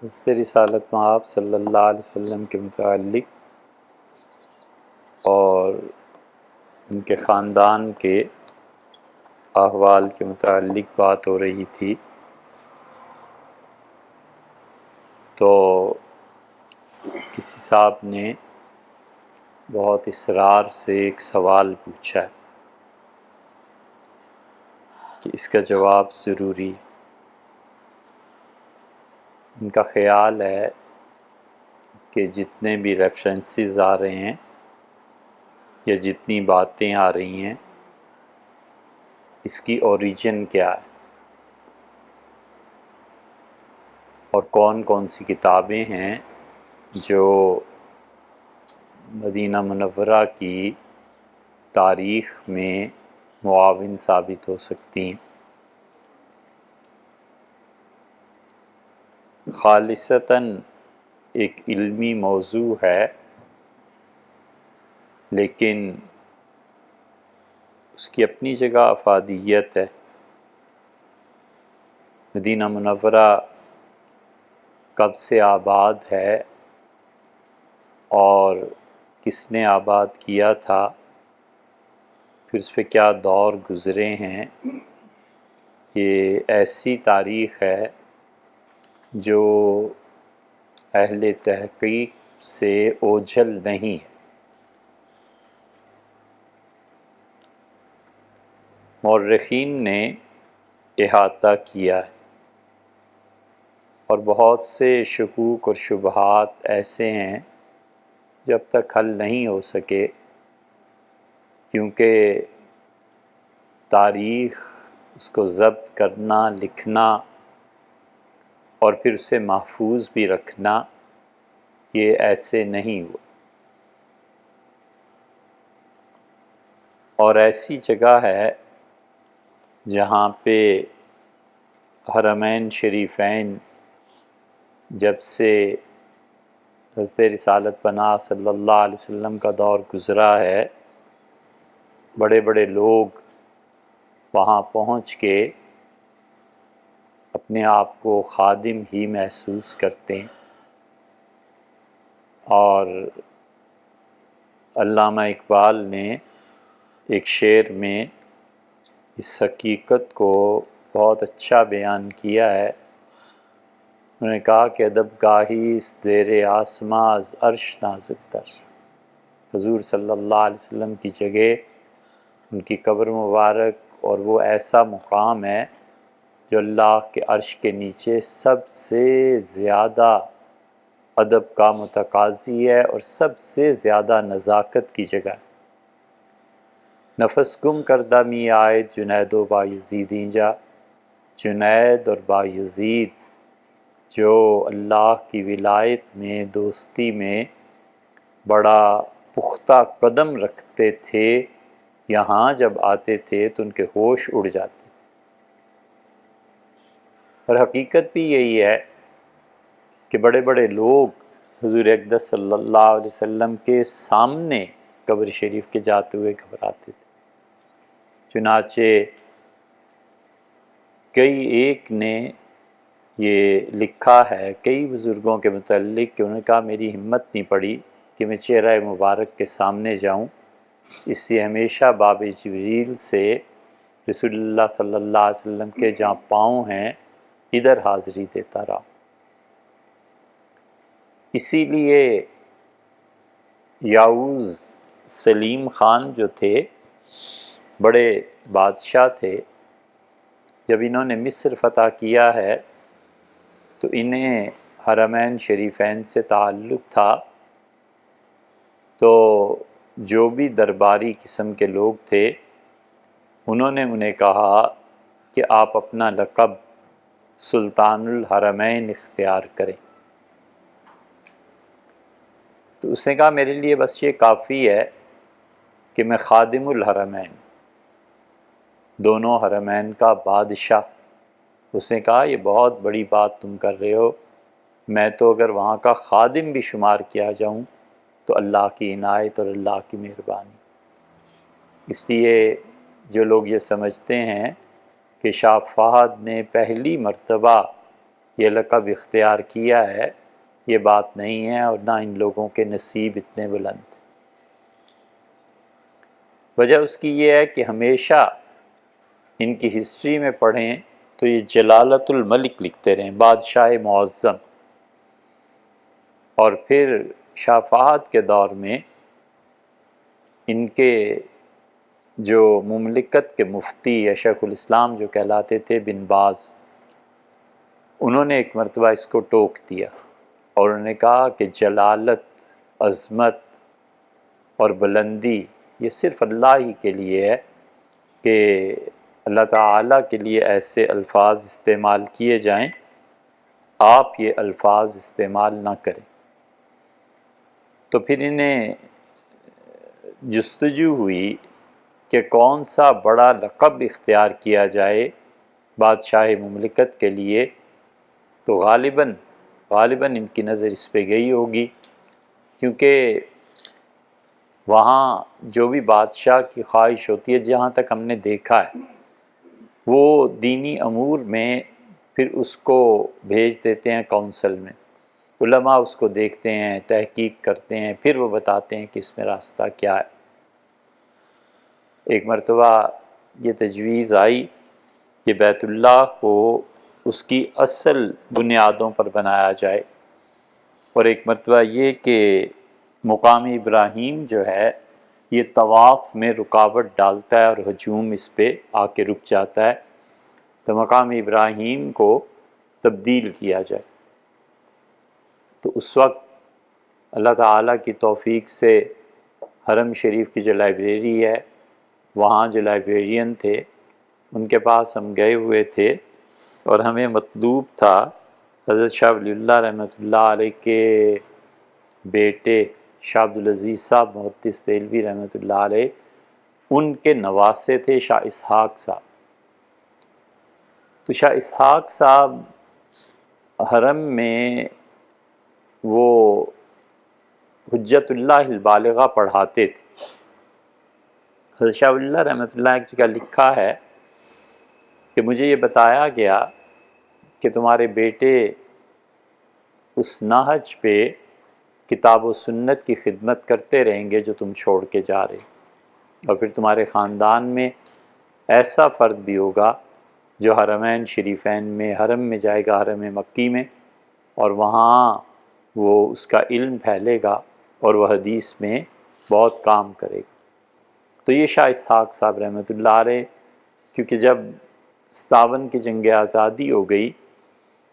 حضرت رسالت مآب صلی اللہ علیہ وسلم کے متعلق اور ان کے خاندان کے احوال کے متعلق بات ہو رہی تھی، تو کسی صاحب نے بہت اصرار سے ایک سوال پوچھا ہے کہ اس کا جواب ضروری ہے۔ ان کا خیال ہے کہ جتنے بھی ریفرنسز آ رہے ہیں یا جتنی باتیں آ رہی ہیں، اس کی اوریجن کیا ہے اور کون کون سی کتابیں ہیں جو مدینہ منورہ کی تاریخ میں معاون ثابت ہو سکتی ہیں۔ خالصتاً ایک علمی موضوع ہے، لیکن اس کی اپنی جگہ افادیت ہے۔ مدینہ منورہ کب سے آباد ہے اور کس نے آباد کیا تھا، پھر اس پہ کیا دور گزرے ہیں، یہ ایسی تاریخ ہے جو اہل تحقیق سے اوجھل نہیں ہے۔ مورخین نے احاطہ کیا ہے اور بہت سے شکوک اور شبہات ایسے ہیں جو اب تک حل نہیں ہو سکے، کیونکہ تاریخ، اس کو ضبط کرنا، لکھنا اور پھر اسے محفوظ بھی رکھنا، یہ ایسے نہیں ہوا۔ اور ایسی جگہ ہے جہاں پہ حرمین شریفین جب سے حضرت رسالت پناہ صلی اللہ علیہ وسلم کا دور گزرا ہے، بڑے بڑے لوگ وہاں پہنچ کے اپنے آپ کو خادم ہی محسوس کرتے ہیں، اور علامہ اقبال نے ایک شعر میں اس حقیقت کو بہت اچھا بیان کیا ہے۔ انہوں نے کہا کہ ادب گاہی زیر آسماں از عرش نازک تر۔ حضور صلی اللہ علیہ وسلم کی جگہ، ان کی قبر مبارک، اور وہ ایسا مقام ہے جو اللہ کے عرش کے نیچے سب سے زیادہ ادب کا متقاضی ہے اور سب سے زیادہ نزاکت کی جگہ ہے۔ نفس گم کردہ می آئے جنید و بایزید اینجا۔ جنید اور بایزید جو اللہ کی ولایت میں، دوستی میں بڑا پختہ قدم رکھتے تھے، یہاں جب آتے تھے تو ان کے ہوش اڑ جاتے۔ اور حقیقت بھی یہی ہے کہ بڑے بڑے لوگ حضور اقدس صلی اللہ علیہ وسلم کے سامنے قبر شریف کے جاتے ہوئے گھبراتے تھے۔ چنانچہ کئی ایک نے یہ لکھا ہے کئی بزرگوں کے متعلق کہ انہوں نے کہا میری ہمت نہیں پڑی کہ میں چہرہ مبارک کے سامنے جاؤں، اس سے ہمیشہ باب جبریل سے رسول اللہ صلی اللہ علیہ وسلم کے جہاں پاؤں ہیں ادھر حاضری دیتا رہا۔ اسی لیے یاؤز سلیم خان جو تھے، بڑے بادشاہ تھے، جب انہوں نے مصر فتح کیا ہے تو انہیں حرمین شریفین سے تعلق تھا، تو جو بھی درباری قسم کے لوگ تھے انہوں نے انہیں کہا کہ آپ اپنا لقب سلطان الحرمین اختیار کریں۔ تو اس نے کہا میرے لیے بس یہ کافی ہے کہ میں خادم الحرمین، دونوں حرمین کا بادشاہ۔ اس نے کہا یہ بہت بڑی بات تم کر رہے ہو، میں تو اگر وہاں کا خادم بھی شمار کیا جاؤں تو اللہ کی عنایت اور اللہ کی مہربانی۔ اس لیے جو لوگ یہ سمجھتے ہیں کہ شاہ فہد نے پہلی مرتبہ یہ لقب اختیار کیا ہے، یہ بات نہیں ہے، اور نہ ان لوگوں کے نصیب اتنے بلند۔ وجہ اس کی یہ ہے کہ ہمیشہ ان کی ہسٹری میں پڑھیں تو یہ جلالت الملک لکھتے رہیں، بادشاہ معظم، اور پھر شاہ فہد کے دور میں ان کے جو مملکت کے مفتی یا شیخ الاسلام جو کہلاتے تھے بن باز، انہوں نے ایک مرتبہ اس کو ٹوک دیا اور انہوں نے کہا کہ جلالت، عظمت اور بلندی یہ صرف اللہ ہی کے لیے ہے، کہ اللہ تعالیٰ کے لیے ایسے الفاظ استعمال کیے جائیں، آپ یہ الفاظ استعمال نہ کریں۔ تو پھر انہیں جستجو ہوئی کہ کون سا بڑا لقب اختیار کیا جائے بادشاہ مملکت کے لیے، تو غالباً ان کی نظر اس پہ گئی ہوگی، کیونکہ وہاں جو بھی بادشاہ کی خواہش ہوتی ہے، جہاں تک ہم نے دیکھا ہے، وہ دینی امور میں پھر اس کو بھیج دیتے ہیں کونسل میں، علماء اس کو دیکھتے ہیں، تحقیق کرتے ہیں، پھر وہ بتاتے ہیں کہ اس میں راستہ کیا ہے۔ ایک مرتبہ یہ تجویز آئی کہ بیت اللہ کو اس کی اصل بنیادوں پر بنایا جائے، اور ایک مرتبہ یہ کہ مقام ابراہیم جو ہے یہ طواف میں رکاوٹ ڈالتا ہے اور ہجوم اس پہ آ کے رک جاتا ہے، تو مقام ابراہیم کو تبدیل کیا جائے۔ تو اس وقت اللہ تعالیٰ کی توفیق سے حرم شریف کی جو لائبریری ہے، وہاں جو لائبریرین تھے ان کے پاس ہم گئے ہوئے تھے، اور ہمیں مطلوب تھا حضرت شاہ ولی اللہ رحمۃ اللہ علیہ کے بیٹے شاہ عبدالعزیز صاحب محدث دہلوی رحمۃ اللہ علیہ، ان کے نواسے تھے شاہ اسحاق صاحب۔ تو شاہ اسحاق صاحب حرم میں وہ حجت اللہ البالغہ پڑھاتے تھے۔ حضرت شاہ ولی اللہ رحمۃ اللہ ایک جگہ لکھا ہے کہ مجھے یہ بتایا گیا کہ تمہارے بیٹے اس نہج پہ کتاب و سنت کی خدمت کرتے رہیں گے جو تم چھوڑ کے جا رہے، اور پھر تمہارے خاندان میں ایسا فرد بھی ہوگا جو حرمین شریفین میں، حرم میں جائے گا، حرم مکی میں، اور وہاں وہ اس کا علم پھیلے گا اور وہ حدیث میں بہت کام کرے گا۔ تو یہ شاہ اسحاق صاحب رحمۃ اللہ علیہ، کیونکہ جب 57 کی جنگ آزادی ہو گئی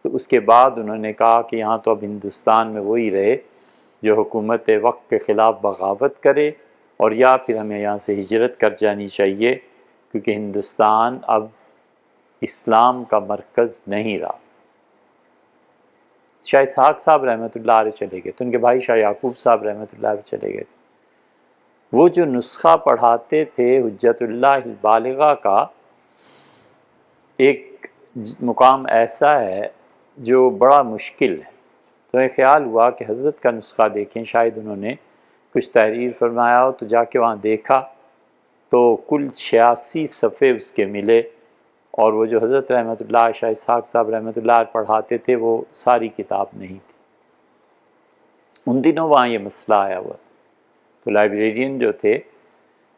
تو اس کے بعد انہوں نے کہا کہ یہاں تو اب ہندوستان میں وہی رہے جو حکومت وقت کے خلاف بغاوت کرے، اور یا پھر ہمیں یہاں سے ہجرت کر جانی چاہیے، کیونکہ ہندوستان اب اسلام کا مرکز نہیں رہا۔ شاہ اسحاق صاحب رحمۃ اللہ علیہ چلے گئے، تو ان کے بھائی شاہ یعقوب صاحب رحمۃ اللہ علیہ چلے گئے۔ وہ جو نسخہ پڑھاتے تھے حجت اللہ البالغہ کا، ایک مقام ایسا ہے جو بڑا مشکل ہے، تو ایک خیال ہوا کہ حضرت کا نسخہ دیکھیں، شاید انہوں نے کچھ تحریر فرمایا ہو، تو جا کے وہاں دیکھا تو کل 86 صفحے اس کے ملے، اور وہ جو حضرت رحمۃ اللہ شاہ اسحاق صاحب رحمۃ اللہ پڑھاتے تھے وہ ساری کتاب نہیں تھی۔ ان دنوں وہاں یہ مسئلہ آیا ہوا، تو لائبریرین جو تھے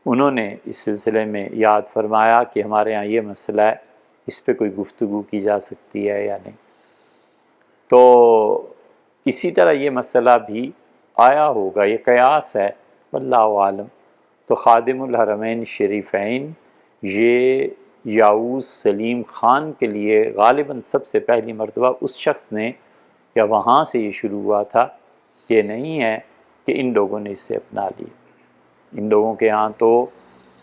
انہوں نے اس سلسلے میں یاد فرمایا کہ ہمارے ہاں یہ مسئلہ ہے، اس پہ کوئی گفتگو کی جا سکتی ہے یا نہیں۔ تو اسی طرح یہ مسئلہ بھی آیا ہوگا، یہ قیاس ہے، واللہ عالم۔ تو خادم الحرمین شریفین یہ یاؤس سلیم خان کے لیے غالباً سب سے پہلی مرتبہ اس شخص نے، یا وہاں سے یہ شروع ہوا تھا، یہ نہیں ہے کہ ان لوگوں نے اسے اپنا لیا۔ ان لوگوں کے ہاں تو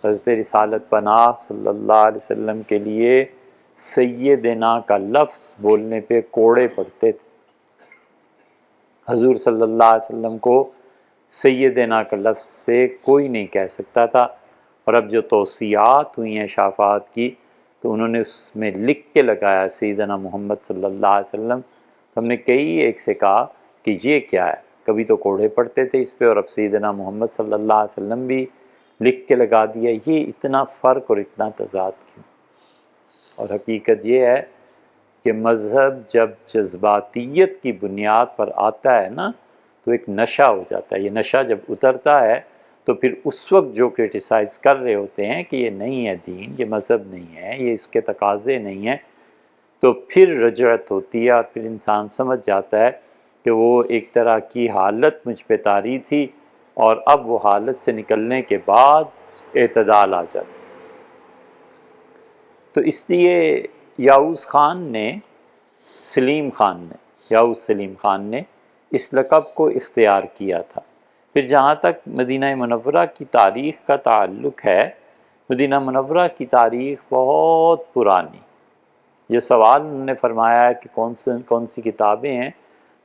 حضرت رسالت پناہ صلی اللہ علیہ وسلم کے لیے سیدنا کا لفظ بولنے پہ کوڑے پڑتے تھے۔ حضور صلی اللہ علیہ وسلم کو سیدنا کا لفظ سے کوئی نہیں کہہ سکتا تھا، اور اب جو توصیات ہوئی ہیں شافعات کی تو انہوں نے اس میں لکھ کے لگایا سیدنا محمد صلی اللہ علیہ وسلم۔ تو ہم نے کئی ایک سے کہا کہ یہ کیا ہے، کبھی تو کوڑے پڑتے تھے اس پہ، اور اب سیدنا محمد صلی اللہ علیہ وسلم بھی لکھ کے لگا دیا، یہ اتنا فرق اور اتنا تضاد کیوں؟ اور حقیقت یہ ہے کہ مذہب جب جذباتیت کی بنیاد پر آتا ہے نا تو ایک نشہ ہو جاتا ہے. یہ نشہ جب اترتا ہے تو پھر اس وقت جو کرٹیسائز کر رہے ہوتے ہیں کہ یہ نہیں ہے دین، یہ مذہب نہیں ہے، یہ اس کے تقاضے نہیں ہیں، تو پھر رجعت ہوتی ہے اور پھر انسان سمجھ جاتا ہے کہ وہ ایک طرح کی حالت مجھ پہ طاری تھی اور اب وہ حالت سے نکلنے کے بعد اعتدال آ جاتا ہے. تو اس لیے یاؤز سلیم خان نے اس لقب کو اختیار کیا تھا. پھر جہاں تک مدینہ منورہ کی تاریخ کا تعلق ہے، مدینہ منورہ کی تاریخ بہت پرانی. یہ سوال انہوں نے فرمایا ہے کہ کون سی کتابیں ہیں،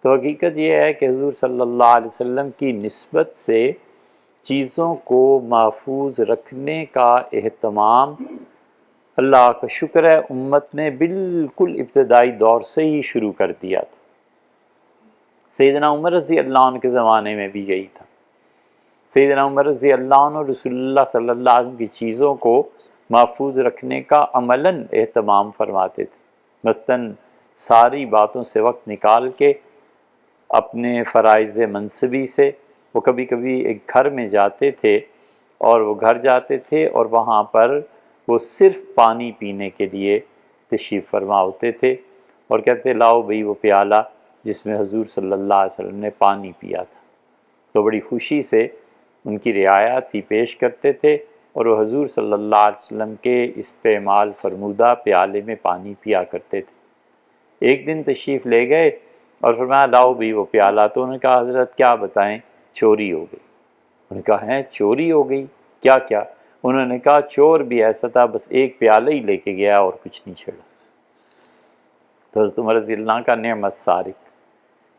تو حقیقت یہ ہے کہ حضور صلی اللہ علیہ وسلم کی نسبت سے چیزوں کو محفوظ رکھنے کا اہتمام اللہ کا شکر ہے امت نے بالکل ابتدائی دور سے ہی شروع کر دیا تھا. سیدنا عمر رضی اللہ عنہ کے زمانے میں بھی یہی تھا. سیدنا عمر رضی اللہ عنہ رسول اللہ صلی اللہ علیہ وسلم کی چیزوں کو محفوظ رکھنے کا عملاً اہتمام فرماتے تھے. مثلاً ساری باتوں سے وقت نکال کے اپنے فرائض منصبی سے وہ کبھی کبھی ایک گھر میں جاتے تھے اور وہ گھر جاتے تھے اور وہاں پر وہ صرف پانی پینے کے لیے تشریف فرما ہوتے تھے اور کہتے لاؤ بھئی وہ پیالہ جس میں حضور صلی اللہ علیہ وسلم نے پانی پیا تھا. تو بڑی خوشی سے ان کی رعایت ہی پیش کرتے تھے اور وہ حضور صلی اللہ علیہ وسلم کے استعمال فرمودہ پیالے میں پانی پیا کرتے تھے. ایک دن تشریف لے گئے اور فرمایا لاؤ بھی وہ پیالہ. تو انہوں نے کہا حضرت کیا بتائیں، چوری ہو گئی. انہوں نے کہا ہیں چوری ہو گئی، کیا؟ انہوں نے کہا چور بھی ایسا تھا، بس ایک پیالہ ہی لے کے گیا اور کچھ نہیں چھڑا. تو حضرت عمر رضی اللہ عنہ کا نعم السارق،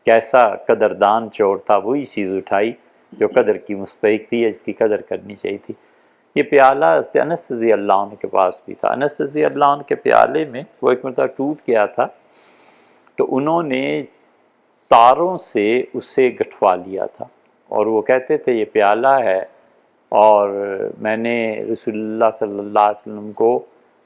کیسا قدردان چور تھا، وہی چیز اٹھائی جو قدر کی مستحق تھی، جس کی قدر کرنی چاہیے تھی. یہ پیالہ حضرت انس رضی اللہ عنہ کے پاس بھی تھا. انس رضی اللہ عنہ کے پیالے میں وہ ایک مرتبہ ٹوٹ گیا تھا تو انہوں نے تاروں سے اسے گٹھوا لیا تھا اور وہ کہتے تھے یہ پیالہ ہے اور میں نے رسول اللہ صلی اللہ علیہ وسلم کو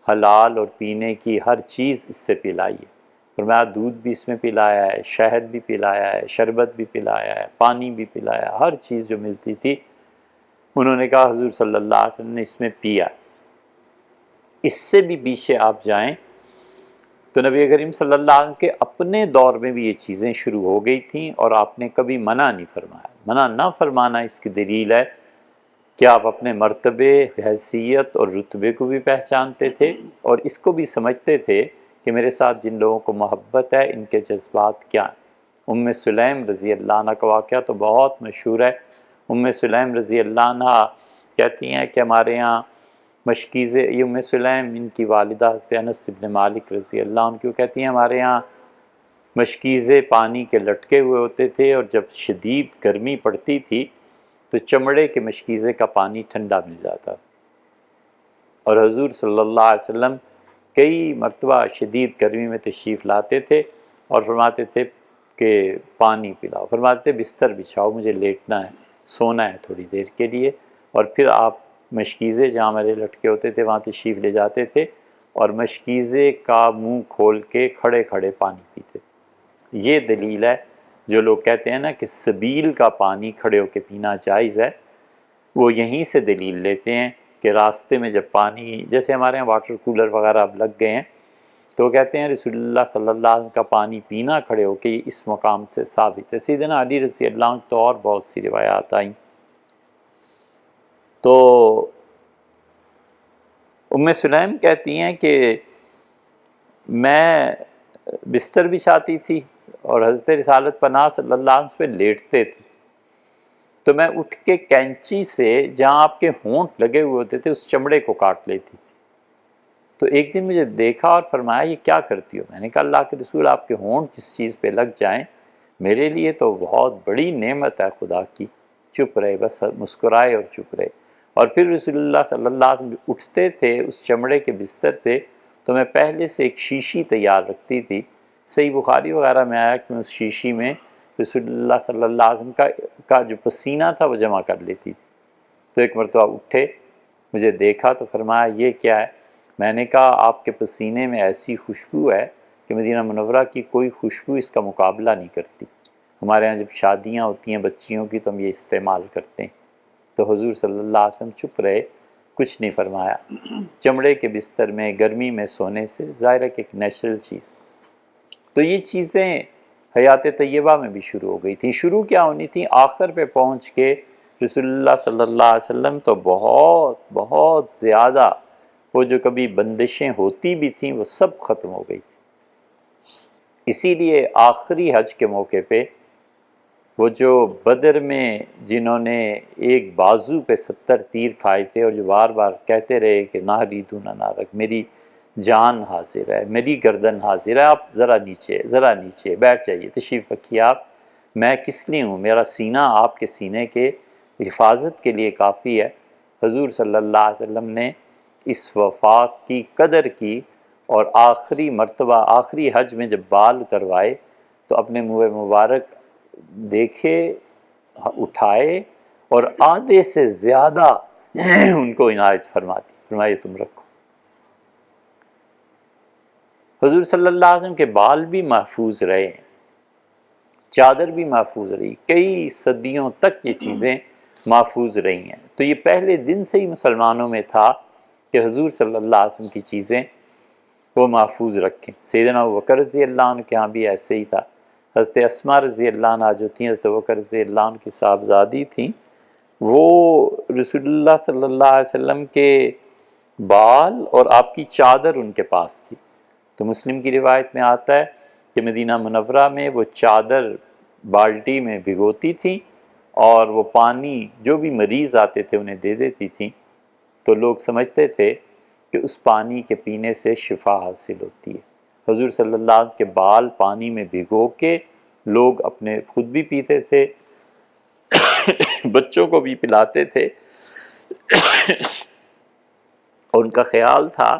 حلال اور پینے کی ہر چیز اس سے پلائی ہے. فرمایا دودھ بھی اس میں پلایا ہے، شہد بھی پلایا ہے، شربت بھی پلایا ہے، پانی بھی پلایا ہے، ہر چیز جو ملتی تھی. انہوں نے کہا حضور صلی اللہ علیہ وسلم نے اس میں پیا. اس سے بھی پیچھے آپ جائیں تو نبی کریم صلی اللہ علیہ وسلم کے اپنے دور میں بھی یہ چیزیں شروع ہو گئی تھیں اور آپ نے کبھی منع نہیں فرمایا. منع نہ فرمانا اس کی دلیل ہے کہ آپ اپنے مرتبے، حیثیت اور رتبے کو بھی پہچانتے تھے اور اس کو بھی سمجھتے تھے کہ میرے ساتھ جن لوگوں کو محبت ہے ان کے جذبات کیا ہیں. ام سلیم رضی اللہ عنہ کا واقعہ تو بہت مشہور ہے. ام سلیم رضی اللہ عنہ کہتی ہیں کہ ہمارے یہاں مشکیزے، یہ ام سلیم ان کی والدہ حضرت انس بن مالک رضی اللہ عنہ کیوں کہتی ہیں ہمارے یہاں مشکیزے پانی کے لٹکے ہوئے ہوتے تھے اور جب شدید گرمی پڑتی تھی تو چمڑے کے مشکیزے کا پانی ٹھنڈا مل جاتا اور حضور صلی اللہ علیہ وسلم کئی مرتبہ شدید گرمی میں تشریف لاتے تھے اور فرماتے تھے کہ پانی پلاؤ، فرماتے تھے بستر بچھاؤ مجھے لیٹنا ہے، سونا ہے تھوڑی دیر کے لیے. اور پھر آپ مشکیزے جہاں میرے لٹکے ہوتے تھے وہاں تشریف لے جاتے تھے اور مشکیزے کا منہ کھول کے کھڑے کھڑے پانی پیتے. یہ دلیل ہے جو لوگ کہتے ہیں نا کہ سبیل کا پانی کھڑے ہو کے پینا جائز ہے، وہ یہیں سے دلیل لیتے ہیں کہ راستے میں جب پانی، جیسے ہمارے یہاں واٹر کولر وغیرہ اب لگ گئے ہیں تو وہ کہتے ہیں رسول اللہ صلی اللہ علیہ وسلم کا پانی پینا کھڑے ہو کے اس مقام سے ثابت ہے. سیدنا علی رضی اللہ عنہ تو اور بہت سی روایات آئیں. تو ام سلیم کہتی ہیں کہ میں بستر بچھاتی تھی اور حضرت رسالت پناہ صلی اللہ علیہ وسلم پہ لیٹتے تھے تو میں اٹھ کے کینچی سے جہاں آپ کے ہونٹ لگے ہوئے ہوتے تھے اس چمڑے کو کاٹ لیتی تھی. تو ایک دن مجھے دیکھا اور فرمایا یہ کیا کرتی ہو؟ میں نے کہا اللہ کے رسول آپ کے ہونٹ جس چیز پہ لگ جائیں میرے لیے تو بہت بڑی نعمت ہے خدا کی. چپ رہے، بس مسکرائے اور چپ رہے. اور پھر رسول اللہ صلی اللہ علیہ وسلم اٹھتے تھے اس چمڑے کے بستر سے تو میں پہلے سے ایک شیشی تیار رکھتی تھی. صحیح بخاری وغیرہ میں آیا کہ میں اس شیشی میں رسول اللہ صلی اللہ علیہ وسلم کا جو پسینہ تھا وہ جمع کر لیتی تھی. تو ایک مرتبہ اٹھے، مجھے دیکھا تو فرمایا یہ کیا ہے؟ میں نے کہا آپ کے پسینے میں ایسی خوشبو ہے کہ مدینہ منورہ کی کوئی خوشبو اس کا مقابلہ نہیں کرتی۔ ہمارے ہاں جب شادیاں ہوتی ہیں بچیوں کی تو ہم یہ استعمال کرتے ہیں، تو حضور صلی اللہ علیہ وسلم چپ رہے، کچھ نہیں فرمایا۔ چمڑے کے بستر میں گرمی میں سونے سے ظاہر ہے کہ ایک نیچرل چیز، تو یہ چیزیں حیات طیبہ میں بھی شروع ہو گئی تھیں۔ شروع کیا ہونی تھی؟ آخر پہ پہنچ کے رسول اللہ صلی اللہ علیہ وسلم تو بہت بہت زیادہ، وہ جو کبھی بندشیں ہوتی بھی تھیں وہ سب ختم ہو گئی تھی۔ اسی لیے آخری حج کے موقع پہ وہ جو بدر میں جنہوں نے ایک بازو پہ 70 تیر کھائے تھے اور جو بار بار کہتے رہے کہ نہ ریدون نارک، میری جان حاضر ہے، میری گردن حاضر ہے، آپ ذرا نیچے بیٹھ جائیے، تشریف رکھیے، آپ میں کس لیے ہوں، میرا سینہ آپ کے سینے کے حفاظت کے لیے کافی ہے۔ حضور صلی اللہ علیہ وسلم نے اس وفات کی قدر کی، اور آخری مرتبہ آخری حج میں جب بال اتروائے تو اپنے منہ مبارک دیکھے، اٹھائے اور آدھے سے زیادہ ان کو عنایت فرماتی، فرمائے تم رکھو۔ حضور صلی اللہ علیہ وسلم کے بال بھی محفوظ رہے ہیں، چادر بھی محفوظ رہی، کئی صدیوں تک یہ چیزیں محفوظ رہی ہیں۔ تو یہ پہلے دن سے ہی مسلمانوں میں تھا کہ حضور صلی اللہ علیہ وسلم کی چیزیں وہ محفوظ رکھیں۔ سیدنا ابوبکر رضی اللہ عنہ کے ہاں بھی ایسے ہی تھا۔ حضرت اسماء رضی اللہ عنہ جو تھیں، حضرت ابوبکر رضی اللہ عنہ کی صاحبزادی تھیں، وہ رسول اللہ صلی اللہ علیہ وسلم کے بال اور آپ کی چادر ان کے پاس تھی۔ تو مسلم کی روایت میں آتا ہے کہ مدینہ منورہ میں وہ چادر بالٹی میں بھگوتی تھیں اور وہ پانی جو بھی مریض آتے تھے انہیں دے دیتی تھیں، تو لوگ سمجھتے تھے کہ اس پانی کے پینے سے شفا حاصل ہوتی ہے۔ حضور صلی اللہ علیہ وسلم کے بال پانی میں بھگو کے لوگ اپنے خود بھی پیتے تھے، بچوں کو بھی پلاتے تھے، اور ان کا خیال تھا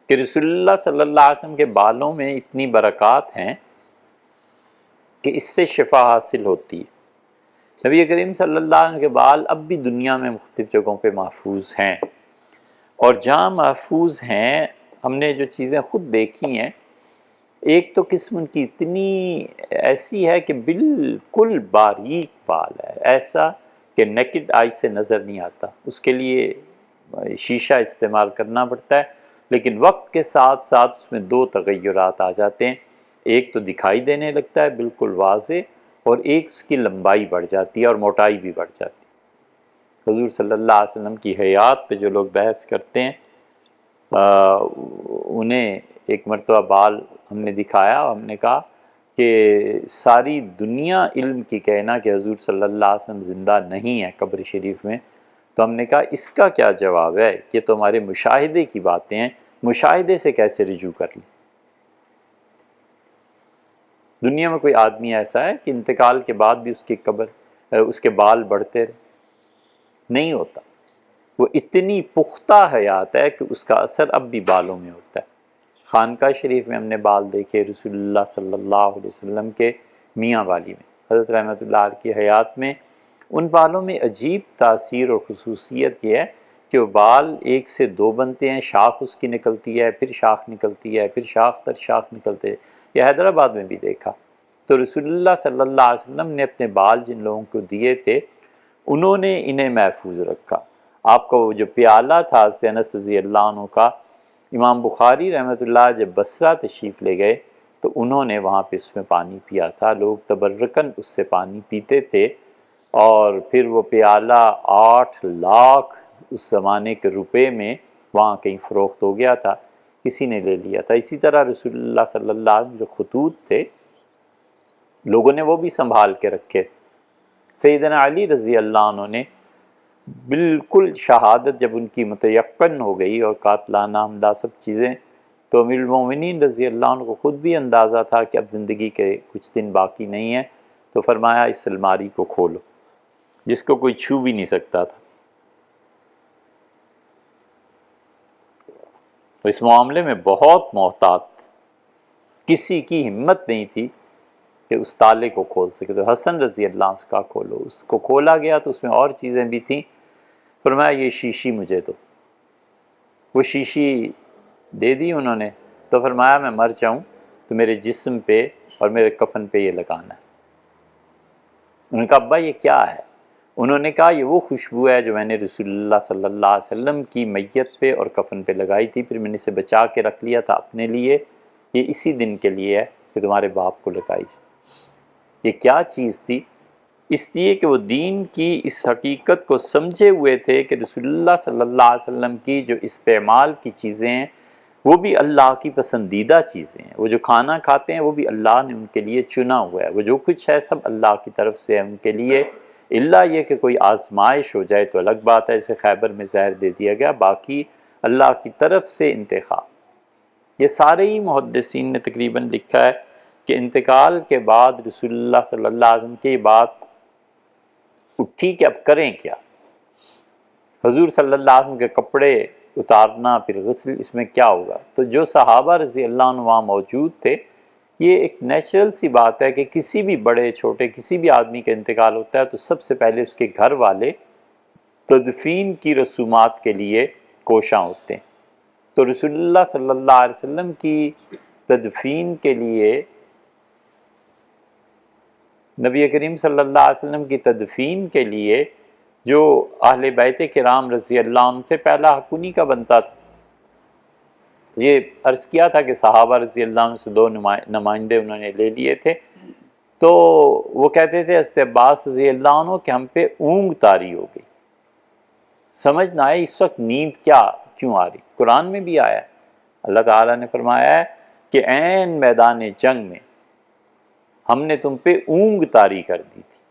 کہ رسول اللہ صلی اللہ علیہ وسلم کے بالوں میں اتنی برکات ہیں کہ اس سے شفا حاصل ہوتی ہے۔ نبی کریم صلی اللہ علیہ وسلم کے بال اب بھی دنیا میں مختلف جگہوں پہ محفوظ ہیں، اور جہاں محفوظ ہیں ہم نے جو چیزیں خود دیکھی ہیں، ایک تو قسم ان کی اتنی ایسی ہے کہ بالکل باریک بال ہے، ایسا کہ نیکڈ آئی سے نظر نہیں آتا، اس کے لیے شیشہ استعمال کرنا پڑتا ہے، لیکن وقت کے ساتھ ساتھ اس میں دو تغیرات آ جاتے ہیں، ایک تو دکھائی دینے لگتا ہے بالکل واضح، اور ایک اس کی لمبائی بڑھ جاتی ہے اور موٹائی بھی بڑھ جاتی ہے۔ حضور صلی اللہ علیہ وسلم کی حیات پہ جو لوگ بحث کرتے ہیں، انہیں ایک مرتبہ بال ہم نے دکھایا، ہم نے کہا کہ ساری دنیا علم کی کہنا کہ حضور صلی اللہ علیہ وسلم زندہ نہیں ہے قبر شریف میں، تو ہم نے کہا اس کا کیا جواب ہے؟ یہ تو ہمارے مشاہدے کی باتیں ہیں، مشاہدے سے کیسے رجوع کر لیں؟ دنیا میں کوئی آدمی ایسا ہے کہ انتقال کے بعد بھی اس کے بال بڑھتے رہے؟ نہیں ہوتا۔ وہ اتنی پختہ حیات ہے کہ اس کا اثر اب بھی بالوں میں ہوتا ہے۔ خانقاہ شریف میں ہم نے بال دیکھے رسول اللہ صلی اللہ علیہ وسلم کے میاں والی میں، حضرت رحمۃ اللہ علیہ کی حیات میں ان بالوں میں عجیب تاثیر اور خصوصیت یہ ہے کہ وہ بال ایک سے دو بنتے ہیں، شاخ اس کی نکلتی ہے، پھر شاخ نکلتی ہے، پھر شاخ در شاخ نکلتے ہیں۔ یہ حیدرآباد میں بھی دیکھا۔ تو رسول اللہ صلی اللہ علیہ وسلم نے اپنے بال جن لوگوں کو دیے تھے انہوں نے انہیں محفوظ رکھا۔ آپ کا وہ جو پیالہ تھا حضرت انس رضی اللہ عنہ کا، امام بخاری رحمۃ اللہ جب بصرہ تشریف لے گئے تو انہوں نے وہاں پہ اس میں پانی پیا تھا، لوگ تبرکاً اس سے پانی پیتے تھے، اور پھر وہ پیالہ 8 لاکھ اس زمانے کے روپے میں وہاں کہیں فروخت ہو گیا تھا، کسی نے لے لیا تھا۔ اسی طرح رسول اللہ صلی اللہ علیہ وسلم جو خطوط تھے لوگوں نے وہ بھی سنبھال کے رکھے۔ سیدنا علی رضی اللہ عنہ نے بالکل شہادت جب ان کی متیقن ہو گئی اور قاتلانہ حملہ سب چیزیں، تو امیر المومنین رضی اللہ عنہ کو خود بھی اندازہ تھا کہ اب زندگی کے کچھ دن باقی نہیں ہیں، تو فرمایا اس الماری کو کھولو، جس کو کوئی چھو بھی نہیں سکتا تھا۔ اس معاملے میں بہت محتاط، کسی کی ہمت نہیں تھی کہ اس تالے کو کھول سکے۔ تو حسن رضی اللہ عنہ کا کھولو، اس کو کھولا گیا تو اس میں اور چیزیں بھی تھیں، فرمایا یہ شیشی مجھے دو. وہ شیشی دے دی انہوں نے. تو فرمایا میں مر جاؤں تو میرے جسم پہ اور میرے کفن پہ یہ لگانا ہے. انہوں نے کہا ابا یہ کیا ہے؟ انہوں نے کہا یہ وہ خوشبو ہے جو میں نے رسول اللہ صلی اللہ علیہ وسلم کی میت پہ اور کفن پہ لگائی تھی، پھر میں نے اسے بچا کے رکھ لیا تھا اپنے لیے، یہ اسی دن کے لیے ہے کہ تمہارے باپ کو لگائی جائے. یہ کیا چیز تھی؟ اس لیے کہ وہ دین کی اس حقیقت کو سمجھے ہوئے تھے کہ رسول اللہ صلی اللہ علیہ وسلم کی جو استعمال کی چیزیں ہیں وہ بھی اللہ کی پسندیدہ چیزیں ہیں. وہ جو کھانا کھاتے ہیں وہ بھی اللہ نے ان کے لیے چنا ہوا ہے. وہ جو کچھ ہے سب اللہ کی طرف سے ہے ان کے لیے، اللہ یہ کہ کوئی آزمائش ہو جائے تو الگ بات ہے، جیسے خیبر میں زہر دے دیا گیا، باقی اللہ کی طرف سے انتخاب. یہ سارے ہی محدثین نے تقریباً لکھا ہے کہ انتقال کے بعد رسول اللہ صلی اللہ علیہ وسلم کی بات اٹھی کہ اب کریں کیا. حضور صلی اللہ علیہ وسلم کے کپڑے اتارنا پھر غسل، اس میں کیا ہوگا؟ تو جو صحابہ رضی اللہ عنہ وہاں موجود تھے، یہ ایک نیچرل سی بات ہے کہ کسی بھی بڑے چھوٹے کسی بھی آدمی کا انتقال ہوتا ہے تو سب سے پہلے اس کے گھر والے تدفین کی رسومات کے لیے کوشاں ہوتے ہیں. تو رسول اللہ صلی اللہ علیہ وسلم کی تدفین کے لیے، نبی کریم صلی اللہ علیہ وسلم کی تدفین کے لیے جو اہل بیت کرام رضی اللہ عنہ سے پہلا حق انہی کا بنتا تھا. یہ عرض کیا تھا کہ صحابہ رضی اللہ عنہ سے 2 نمائندے انہوں نے لے لیے تھے. تو وہ کہتے تھے حضرت عباس رضی اللہ عنہ کہ ہم پہ اونگ طاری ہو گئی، سمجھ نہ آئے اس وقت نیند کیوں آ رہی. قرآن میں بھی آیا ہے، اللہ تعالیٰ نے فرمایا ہے کہ عین میدان جنگ میں ہم نے تم پہ اونگ طاری کر دی تھی.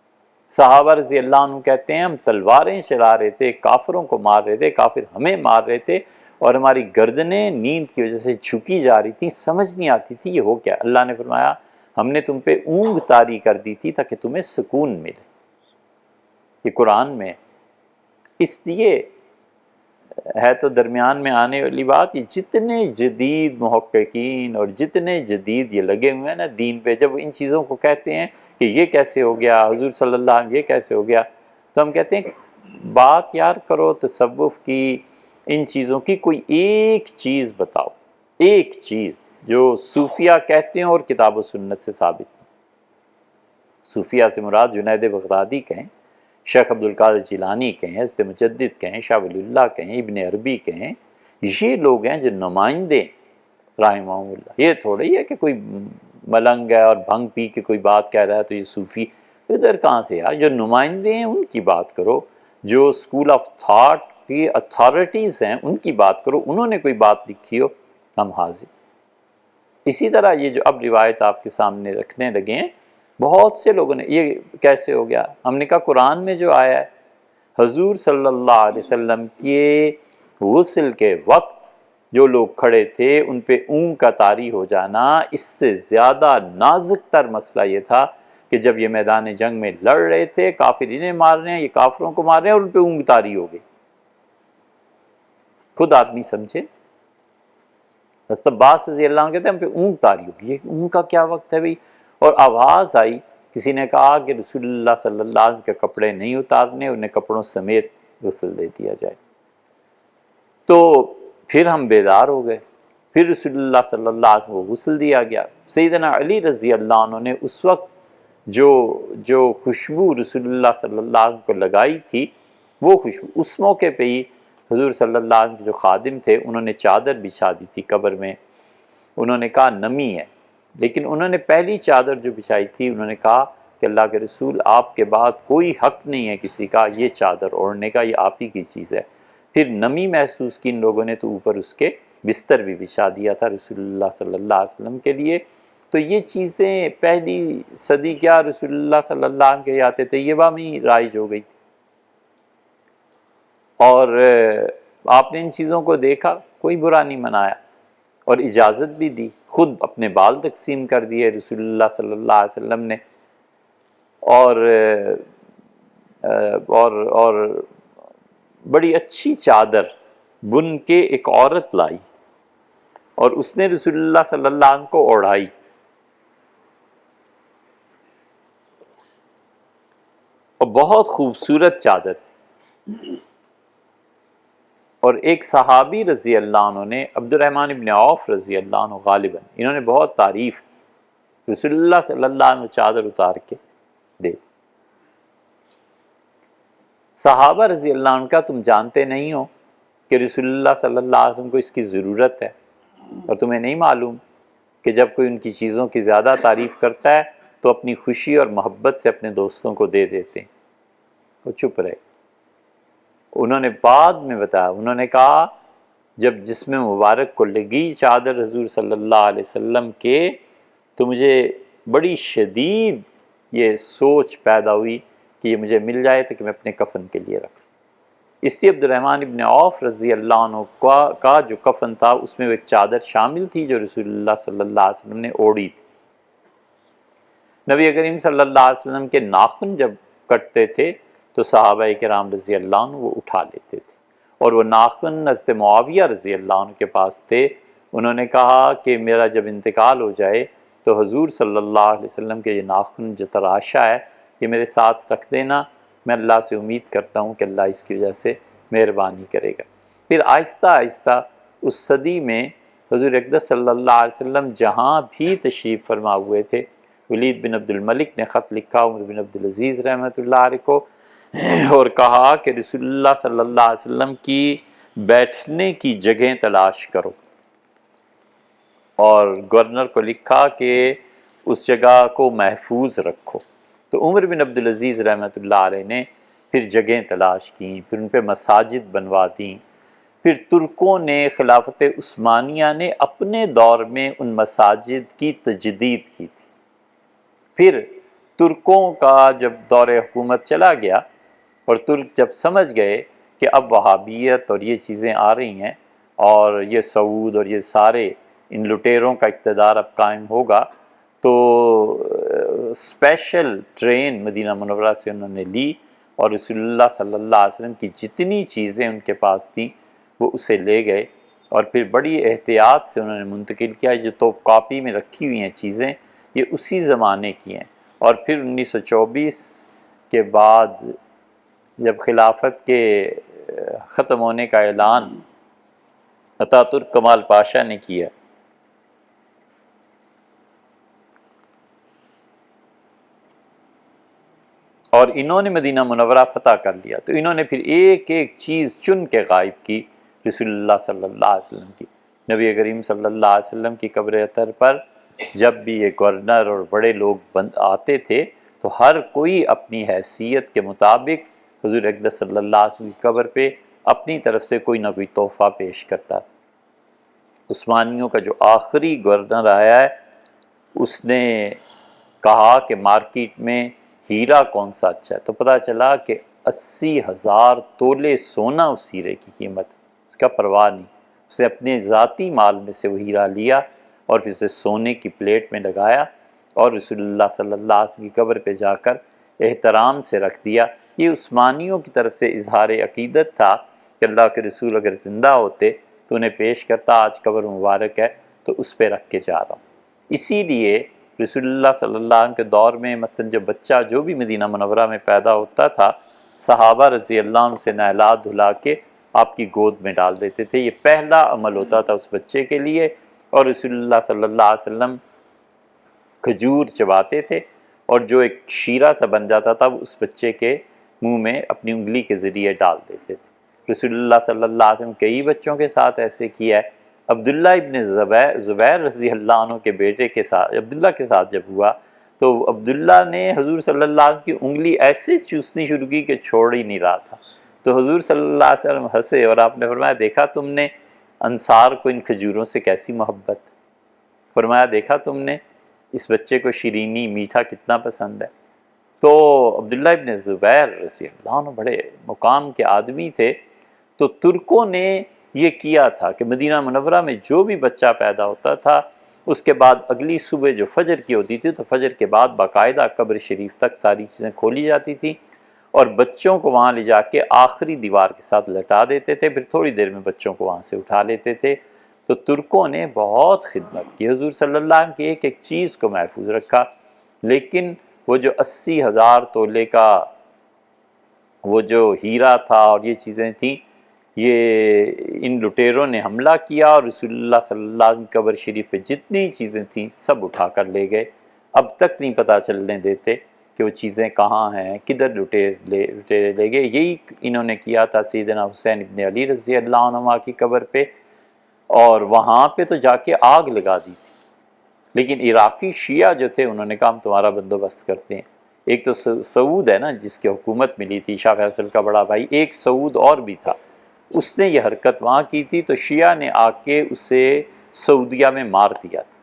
صحابہ رضی اللہ عنہ کہتے ہیں ہم تلواریں چلا رہے تھے، کافروں کو مار رہے تھے، کافر ہمیں مار رہے تھے، اور ہماری گردنیں نیند کی وجہ سے جھکی جا رہی تھیں، سمجھ نہیں آتی تھی یہ ہو کیا. اللہ نے فرمایا ہم نے تم پہ اونگ طاری کر دی تھی تاکہ تمہیں سکون ملے. یہ قرآن میں. اس لیے ہے تو درمیان میں آنے والی بات، یہ جتنے جدید محققین اور جتنے جدید یہ لگے ہوئے ہیں نا دین پہ، جب ان چیزوں کو کہتے ہیں کہ یہ کیسے ہو گیا، حضور صلی اللہ علیہ وسلم یہ کیسے ہو گیا، تو ہم کہتے ہیں بات یار کرو تصوف کی، ان چیزوں کی کوئی ایک چیز بتاؤ، ایک چیز جو صوفیہ کہتے ہیں اور کتاب و سنت سے ثابت. صوفیہ سے مراد جنید بغدادی کہیں، شیخ عبدالقادر جیلانی کہیں، حضرت مجدد کہیں، شاہ ولی اللہ کہیں، ابن عربی کہیں، یہ لوگ ہیں جو نمائندے ہیں رحمہ اللہ. یہ تھوڑی ہے کہ کوئی ملنگ ہے اور بھنگ پی کے کوئی بات کہہ رہا ہے تو یہ صوفی. ادھر کہاں سے یار؟ جو نمائندے ہیں ان کی بات کرو، جو اسکول آف تھاٹ کی اتھارٹیز ہیں ان کی بات کرو، انہوں نے کوئی بات لکھی ہو ہم حاضر. اسی طرح یہ جو اب روایت آپ کے سامنے رکھنے لگے ہیں، بہت سے لوگوں نے یہ کیسے ہو گیا. ہم نے کہا قرآن میں جو آیا ہے حضور صلی اللہ علیہ وسلم کے غسل کے وقت جو لوگ کھڑے تھے ان پہ اونگ کا طاری ہو جانا، اس سے زیادہ نازک تر مسئلہ یہ تھا کہ جب یہ میدان جنگ میں لڑ رہے تھے، کافر انہیں مار رہے ہیں، یہ کافروں کو مار رہے ہیں اور ان پہ اونگ طاری ہو گئی. خود آدمی سمجھے. حضرت عباس رضی اللہ عنہ کہتے ہیں ہم پہ اونگ طاری ہوگی. یہ اونگ کا کیا وقت ہے بھئی؟ اور آواز آئی، کسی نے کہا کہ رسول اللہ صلی اللہ علیہ وسلم کے کپڑے نہیں اتارنے، انہیں کپڑوں سمیت غسل دے دیا جائے. تو پھر ہم بیدار ہو گئے، پھر رسول اللہ صلی اللہ علیہ وسلم کو غسل دیا گیا. سیدنا علی رضی اللہ عنہ نے اس وقت جو خوشبو رسول اللہ صلی اللہ علیہ وسلم کو لگائی تھی، وہ خوشبو اس موقع پہ ہی حضور صلی اللہ علیہ وسلم کے جو خادم تھے انہوں نے چادر بچھا دی تھی قبر میں. انہوں نے کہا نمی ہے، لیکن انہوں نے پہلی چادر جو بچھائی تھی انہوں نے کہا کہ اللہ کے رسول آپ کے بعد کوئی حق نہیں ہے کسی کا یہ چادر اوڑھنے کا، یہ آپ ہی کی چیز ہے. پھر نمی محسوس کی ان لوگوں نے تو اوپر اس کے بستر بھی بچھا دیا تھا رسول اللہ صلی اللہ علیہ وسلم کے لیے. تو یہ چیزیں پہلی صدی کیا رسول اللہ صلی اللہ علیہ وسلم کے آتے طیبہ میں ہی رائج ہو گئی. اور آپ نے ان چیزوں کو دیکھا، کوئی برا نہیں منایا اور اجازت بھی دی. خود اپنے بال تقسیم کر دیے رسول اللہ صلی اللہ علیہ وسلم نے. اور بڑی اچھی چادر بن کے ایک عورت لائی اور اس نے رسول اللہ صلی اللہ علیہ وسلم کو اوڑھائی. اور بہت خوبصورت چادر تھی. اور ایک صحابی رضی اللہ عنہ نے عبد الرحمن ابن عوف رضی اللہ عنہ غالباً انہوں نے بہت تعریف کی، رسول اللہ صلی اللہ علیہ وسلم چادر اتار کے دے۔ صحابہ رضی اللہ عنہ کا تم جانتے نہیں ہو کہ رسول اللہ صلی اللہ علیہ وسلم کو اس کی ضرورت ہے، اور تمہیں نہیں معلوم کہ جب کوئی ان کی چیزوں کی زیادہ تعریف کرتا ہے تو اپنی خوشی اور محبت سے اپنے دوستوں کو دے دیتے ہیں۔ وہ چپ رہے۔ انہوں نے بعد میں بتایا، انہوں نے کہا جب جسم مبارک کو لگی چادر حضور صلی اللہ علیہ وسلم کے تو مجھے بڑی شدید یہ سوچ پیدا ہوئی کہ یہ مجھے مل جائے تو کہ میں اپنے کفن کے لیے رکھوں۔ اس لیے عبد الرحمن ابن عوف رضی اللہ عنہ کا جو کفن تھا اس میں وہ ایک چادر شامل تھی جو رسول اللہ صلی اللہ علیہ وسلم نے اوڑھی تھی۔ نبی کریم صلی اللہ علیہ وسلم کے ناخن جب کٹتے تھے تو صحابہ کرام رضی اللہ عنہ وہ اٹھا لیتے تھے، اور وہ ناخن حضرت معاویہ رضی اللہ عنہ کے پاس تھے۔ انہوں نے کہا کہ میرا جب انتقال ہو جائے تو حضور صلی اللہ علیہ وسلم کے یہ ناخن جو تراشا ہے یہ میرے ساتھ رکھ دینا، میں اللہ سے امید کرتا ہوں کہ اللہ اس کی وجہ سے مہربانی کرے گا۔ پھر آہستہ آہستہ اس صدی میں حضور اقدس صلی اللہ علیہ وسلم جہاں بھی تشریف فرما ہوئے تھے، ولید بن عبد الملک نے خط لکھا عمر بن عبدالعزیز رحمۃ اللہ علیہ کو، اور کہا کہ رسول اللہ صلی اللہ علیہ وسلم کی بیٹھنے کی جگہیں تلاش کرو، اور گورنر کو لکھا کہ اس جگہ کو محفوظ رکھو۔ تو عمر بن عبدالعزیز رحمۃ اللہ علیہ نے پھر جگہیں تلاش کیں، پھر ان پہ مساجد بنوا دیں۔ پھر ترکوں نے، خلافت عثمانیہ نے اپنے دور میں ان مساجد کی تجدید کی تھی۔ پھر ترکوں کا جب دور حکومت چلا گیا اور ترک جب سمجھ گئے کہ اب وہابیت اور یہ چیزیں آ رہی ہیں اور یہ سعود اور یہ سارے ان لٹیروں کا اقتدار اب قائم ہوگا، تو اسپیشل ٹرین مدینہ منورہ سے انہوں نے لی، اور رسول اللہ صلی اللہ علیہ وسلم کی جتنی چیزیں ان کے پاس تھیں وہ اسے لے گئے، اور پھر بڑی احتیاط سے انہوں نے منتقل کیا۔ جو تو کاپی میں رکھی ہوئی ہیں چیزیں یہ اسی زمانے کی ہیں، اور پھر 1924 کے بعد جب خلافت کے ختم ہونے کا اعلان عطا ترک کمال پاشا نے کیا، اور انہوں نے مدینہ منورہ فتح کر لیا، تو انہوں نے پھر ایک ایک چیز چن کے غائب کی رسول اللہ صلی اللہ علیہ وسلم کی۔ نبی کریم صلی اللہ علیہ وسلم کی قبر اطہر پر جب بھی یہ گورنر اور بڑے لوگ آتے تھے تو ہر کوئی اپنی حیثیت کے مطابق حضور اقدس صلی اللہ علیہ وسلم کی قبر پہ اپنی طرف سے کوئی نہ کوئی تحفہ پیش کرتا تھا۔ عثمانیوں کا جو آخری گورنر آیا ہے اس نے کہا کہ مارکیٹ میں ہیرا کون سا اچھا ہے، تو پتہ چلا کہ 80,000 تولے سونا اس ہیرے کی قیمت، اس کا پرواہ نہیں، اس نے اپنے ذاتی مال میں سے وہ ہیرا لیا اور پھر اسے سونے کی پلیٹ میں لگایا اور رسول اللہ صلی اللہ علیہ وسلم کی قبر پہ جا کر احترام سے رکھ دیا۔ یہ عثمانیوں کی طرف سے اظہار عقیدت تھا کہ اللہ کے رسول اگر زندہ ہوتے تو انہیں پیش کرتا، آج قبر مبارک ہے تو اس پہ رکھ کے جا رہا ہوں۔ اسی لیے رسول اللہ صلی اللہ علیہ وسلم کے دور میں مثلا جب بچہ جو بھی مدینہ منورہ میں پیدا ہوتا تھا، صحابہ رضی اللہ عنہ سے نہلا دھلا کے آپ کی گود میں ڈال دیتے تھے۔ یہ پہلا عمل ہوتا تھا اس بچے کے لیے، اور رسول اللہ صلی اللہ علیہ وسلم کھجور چباتے تھے، اور جو ایک شیرہ سا بن جاتا تھا وہ اس بچے کے منہ میں اپنی انگلی کے ذریعے ڈال دیتے تھے۔ رسول اللہ صلی اللہ علیہ وسلم کئی بچوں کے ساتھ ایسے کیا ہے۔ عبداللہ ابن زبیر رضی اللہ عنہ کے بیٹے کے ساتھ، عبداللہ کے ساتھ جب ہوا تو عبداللہ نے حضور صلی اللہ علیہ وسلم کی انگلی ایسے چوسنی شروع کی کہ چھوڑ ہی نہیں رہا تھا، تو حضور صلی اللہ علیہ وسلم ہنسے اور آپ نے فرمایا دیکھا تم نے انصار کو ان کھجوروں سے کیسی محبت، فرمایا دیکھا تم نے اس بچے کو شیرینی میٹھا کتنا پسند ہے۔ تو عبداللہ ابن زبیر رضی اللہ عنہ بڑے مقام کے آدمی تھے، تو ترکوں نے یہ کیا تھا کہ مدینہ منورہ میں جو بھی بچہ پیدا ہوتا تھا اس کے بعد اگلی صبح جو فجر کی ہوتی تھی تو فجر کے بعد باقاعدہ قبر شریف تک ساری چیزیں کھولی جاتی تھیں، اور بچوں کو وہاں لے جا کے آخری دیوار کے ساتھ لٹا دیتے تھے، پھر تھوڑی دیر میں بچوں کو وہاں سے اٹھا لیتے تھے۔ تو ترکوں نے بہت خدمت کی، حضور صلی اللہ علیہ وسلم کی ایک ایک چیز کو محفوظ رکھا، لیکن وہ جو 80,000 تولے کا وہ جو ہیرا تھا اور یہ چیزیں تھیں، یہ ان لٹیروں نے حملہ کیا اور رسول اللہ صلی اللہ علیہ وسلم کی قبر شریف پہ جتنی چیزیں تھیں سب اٹھا کر لے گئے۔ اب تک نہیں پتہ چلنے دیتے کہ وہ چیزیں کہاں ہیں، کدھر لٹیرے لے گئے۔ یہی انہوں نے کیا تھا سیدنا حسین ابن علی رضی اللہ عنہ کی قبر پہ، اور وہاں پہ تو جا کے آگ لگا دی تھی۔ لیکن عراقی شیعہ جو تھے انہوں نے کہا ہم تمہارا بندوبست کرتے ہیں۔ ایک تو سعود ہے نا جس کی حکومت ملی تھی، شاہ فیصل کا بڑا بھائی، ایک سعود اور بھی تھا، اس نے یہ حرکت وہاں کی تھی، تو شیعہ نے آ کے اسے سعودیہ میں مار دیا تھا۔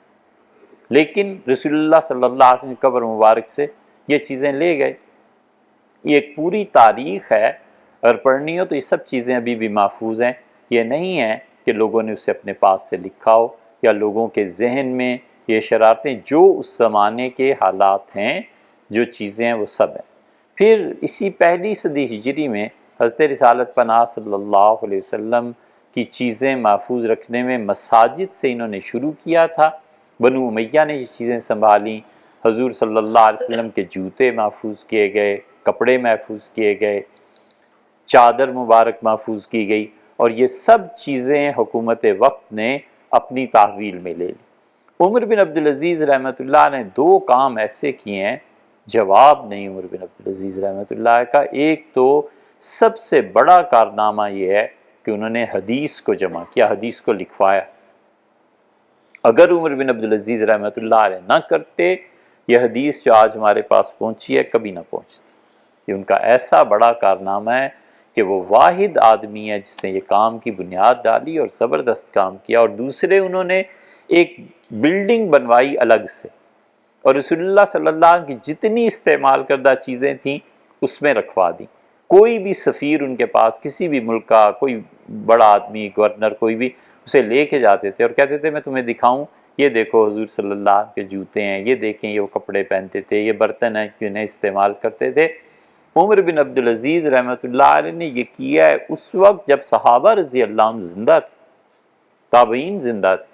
لیکن رسول اللہ صلی اللہ علیہ وسلم کی قبر مبارک سے یہ چیزیں لے گئے۔ یہ ایک پوری تاریخ ہے، اگر پڑھنی ہو تو یہ سب چیزیں ابھی بھی محفوظ ہیں۔ یہ نہیں ہے کہ لوگوں نے اسے اپنے پاس سے لکھا ہو یا لوگوں کے ذہن میں یہ شرارتیں، جو اس زمانے کے حالات ہیں، جو چیزیں ہیں وہ سب ہیں۔ پھر اسی پہلی صدی ہجری میں حضرت رسالت پناہ صلی اللہ علیہ وسلم کی چیزیں محفوظ رکھنے میں مساجد سے انہوں نے شروع کیا تھا۔ بنو امیہ نے یہ چیزیں سنبھالیں، حضور صلی اللہ علیہ وسلم کے جوتے محفوظ کیے گئے، کپڑے محفوظ کیے گئے، چادر مبارک محفوظ کی گئی، اور یہ سب چیزیں حکومت وقت نے اپنی تحویل میں لے لی۔ عمر بن عبدالعزیز رحمۃ اللہ نے دو کام ایسے کیے ہیں، جواب نہیں عمر بن عبدالعزیز رحمۃ اللہ کا۔ ایک تو سب سے بڑا کارنامہ یہ ہے کہ انہوں نے حدیث کو جمع کیا، حدیث کو لکھوایا۔ اگر عمر بن عبدالعزیز رحمۃ اللہ علیہ نہ کرتے، یہ حدیث جو آج ہمارے پاس پہنچی ہے کبھی نہ پہنچتی۔ یہ ان کا ایسا بڑا کارنامہ ہے کہ وہ واحد آدمی ہے جس نے یہ کام کی بنیاد ڈالی اور زبردست کام کیا۔ اور دوسرے انہوں نے ایک بلڈنگ بنوائی الگ سے، اور رسول اللہ صلی اللہ علیہ وسلم کی جتنی استعمال کردہ چیزیں تھیں اس میں رکھوا دیں۔ کوئی بھی سفیر ان کے پاس، کسی بھی ملک کا کوئی بڑا آدمی، گورنر، کوئی بھی اسے لے کے جاتے تھے اور کہتے تھے میں تمہیں دکھاؤں، یہ دیکھو حضور صلی اللہ علیہ وسلم کے جوتے ہیں، یہ دیکھیں یہ وہ کپڑے پہنتے تھے، یہ برتن ہیں جنہیں استعمال کرتے تھے۔ عمر بن عبدالعزیز رحمۃ اللہ علیہ نے یہ کیا ہے اس وقت جب صحابہ رضی اللہ عنہ زندہ تھے، تابعین زندہ تھے،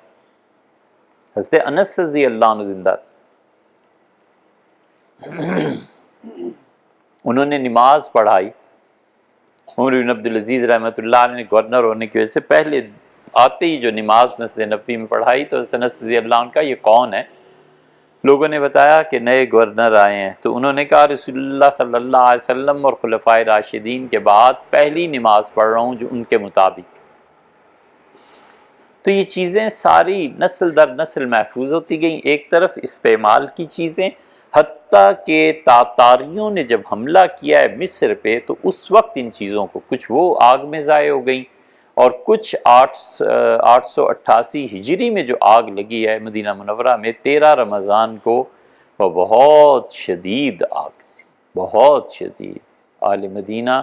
حضرت انس رضی اللہ عنہ زندہ تھے۔ انہوں نے نماز پڑھائی۔ عمر بن عبدالعزیز رحمۃ اللہ علیہ نے گورنر ہونے کی وجہ سے پہلے آتے ہی جو نماز مسجد نبوی میں پڑھائی، تو حضرت انس رضی اللہ عنہ کا یہ کون ہے؟ لوگوں نے بتایا کہ نئے گورنر آئے ہیں، تو انہوں نے کہا رسول اللہ صلی اللہ علیہ وسلم اور خلفائے راشدین کے بعد پہلی نماز پڑھ رہا ہوں جو ان کے مطابق۔ تو یہ چیزیں ساری نسل در نسل محفوظ ہوتی گئیں۔ ایک طرف استعمال کی چیزیں، حتیٰ کہ تاتاریوں نے جب حملہ کیا ہے مصر پہ تو اس وقت ان چیزوں کو کچھ وہ آگ میں ضائع ہو گئیں، اور کچھ 888 ہجری میں جو آگ لگی ہے مدینہ منورہ میں 13 رمضان کو، وہ بہت شدید آگ تھی، بہت شدید۔ اہل مدینہ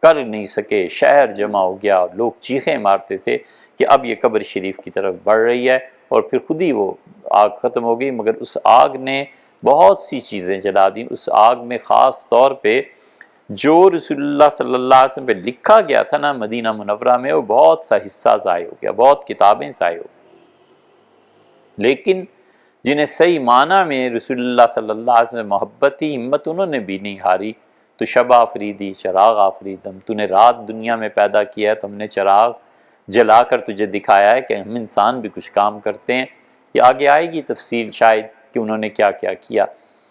کر نہیں سکے، شہر جمع ہو گیا، لوگ چیخیں مارتے تھے کہ اب یہ قبر شریف کی طرف بڑھ رہی ہے، اور پھر خود ہی وہ آگ ختم ہو گئی۔ مگر اس آگ نے بہت سی چیزیں جلا دیں۔ اس آگ میں خاص طور پہ جو رسول اللہ صلی اللہ علیہ وسلم پہ لکھا گیا تھا نا مدینہ منورہ میں، وہ بہت سا حصہ ضائع ہو گیا، بہت کتابیں ضائع ہو گئی۔ لیکن جنہیں صحیح معنی میں رسول اللہ صلی اللہ علیہ وسلم محبت تھی، ہمت انہوں نے بھی نہیں ہاری۔ تو شب آفریدی چراغ آفریدم، تو نے رات دنیا میں پیدا کیا ہے تو ہم نے چراغ جلا کر تجھے دکھایا ہے کہ ہم انسان بھی کچھ کام کرتے ہیں۔ یہ آگے آئے گی تفصیل شاید کہ انہوں نے کیا کیا کیا۔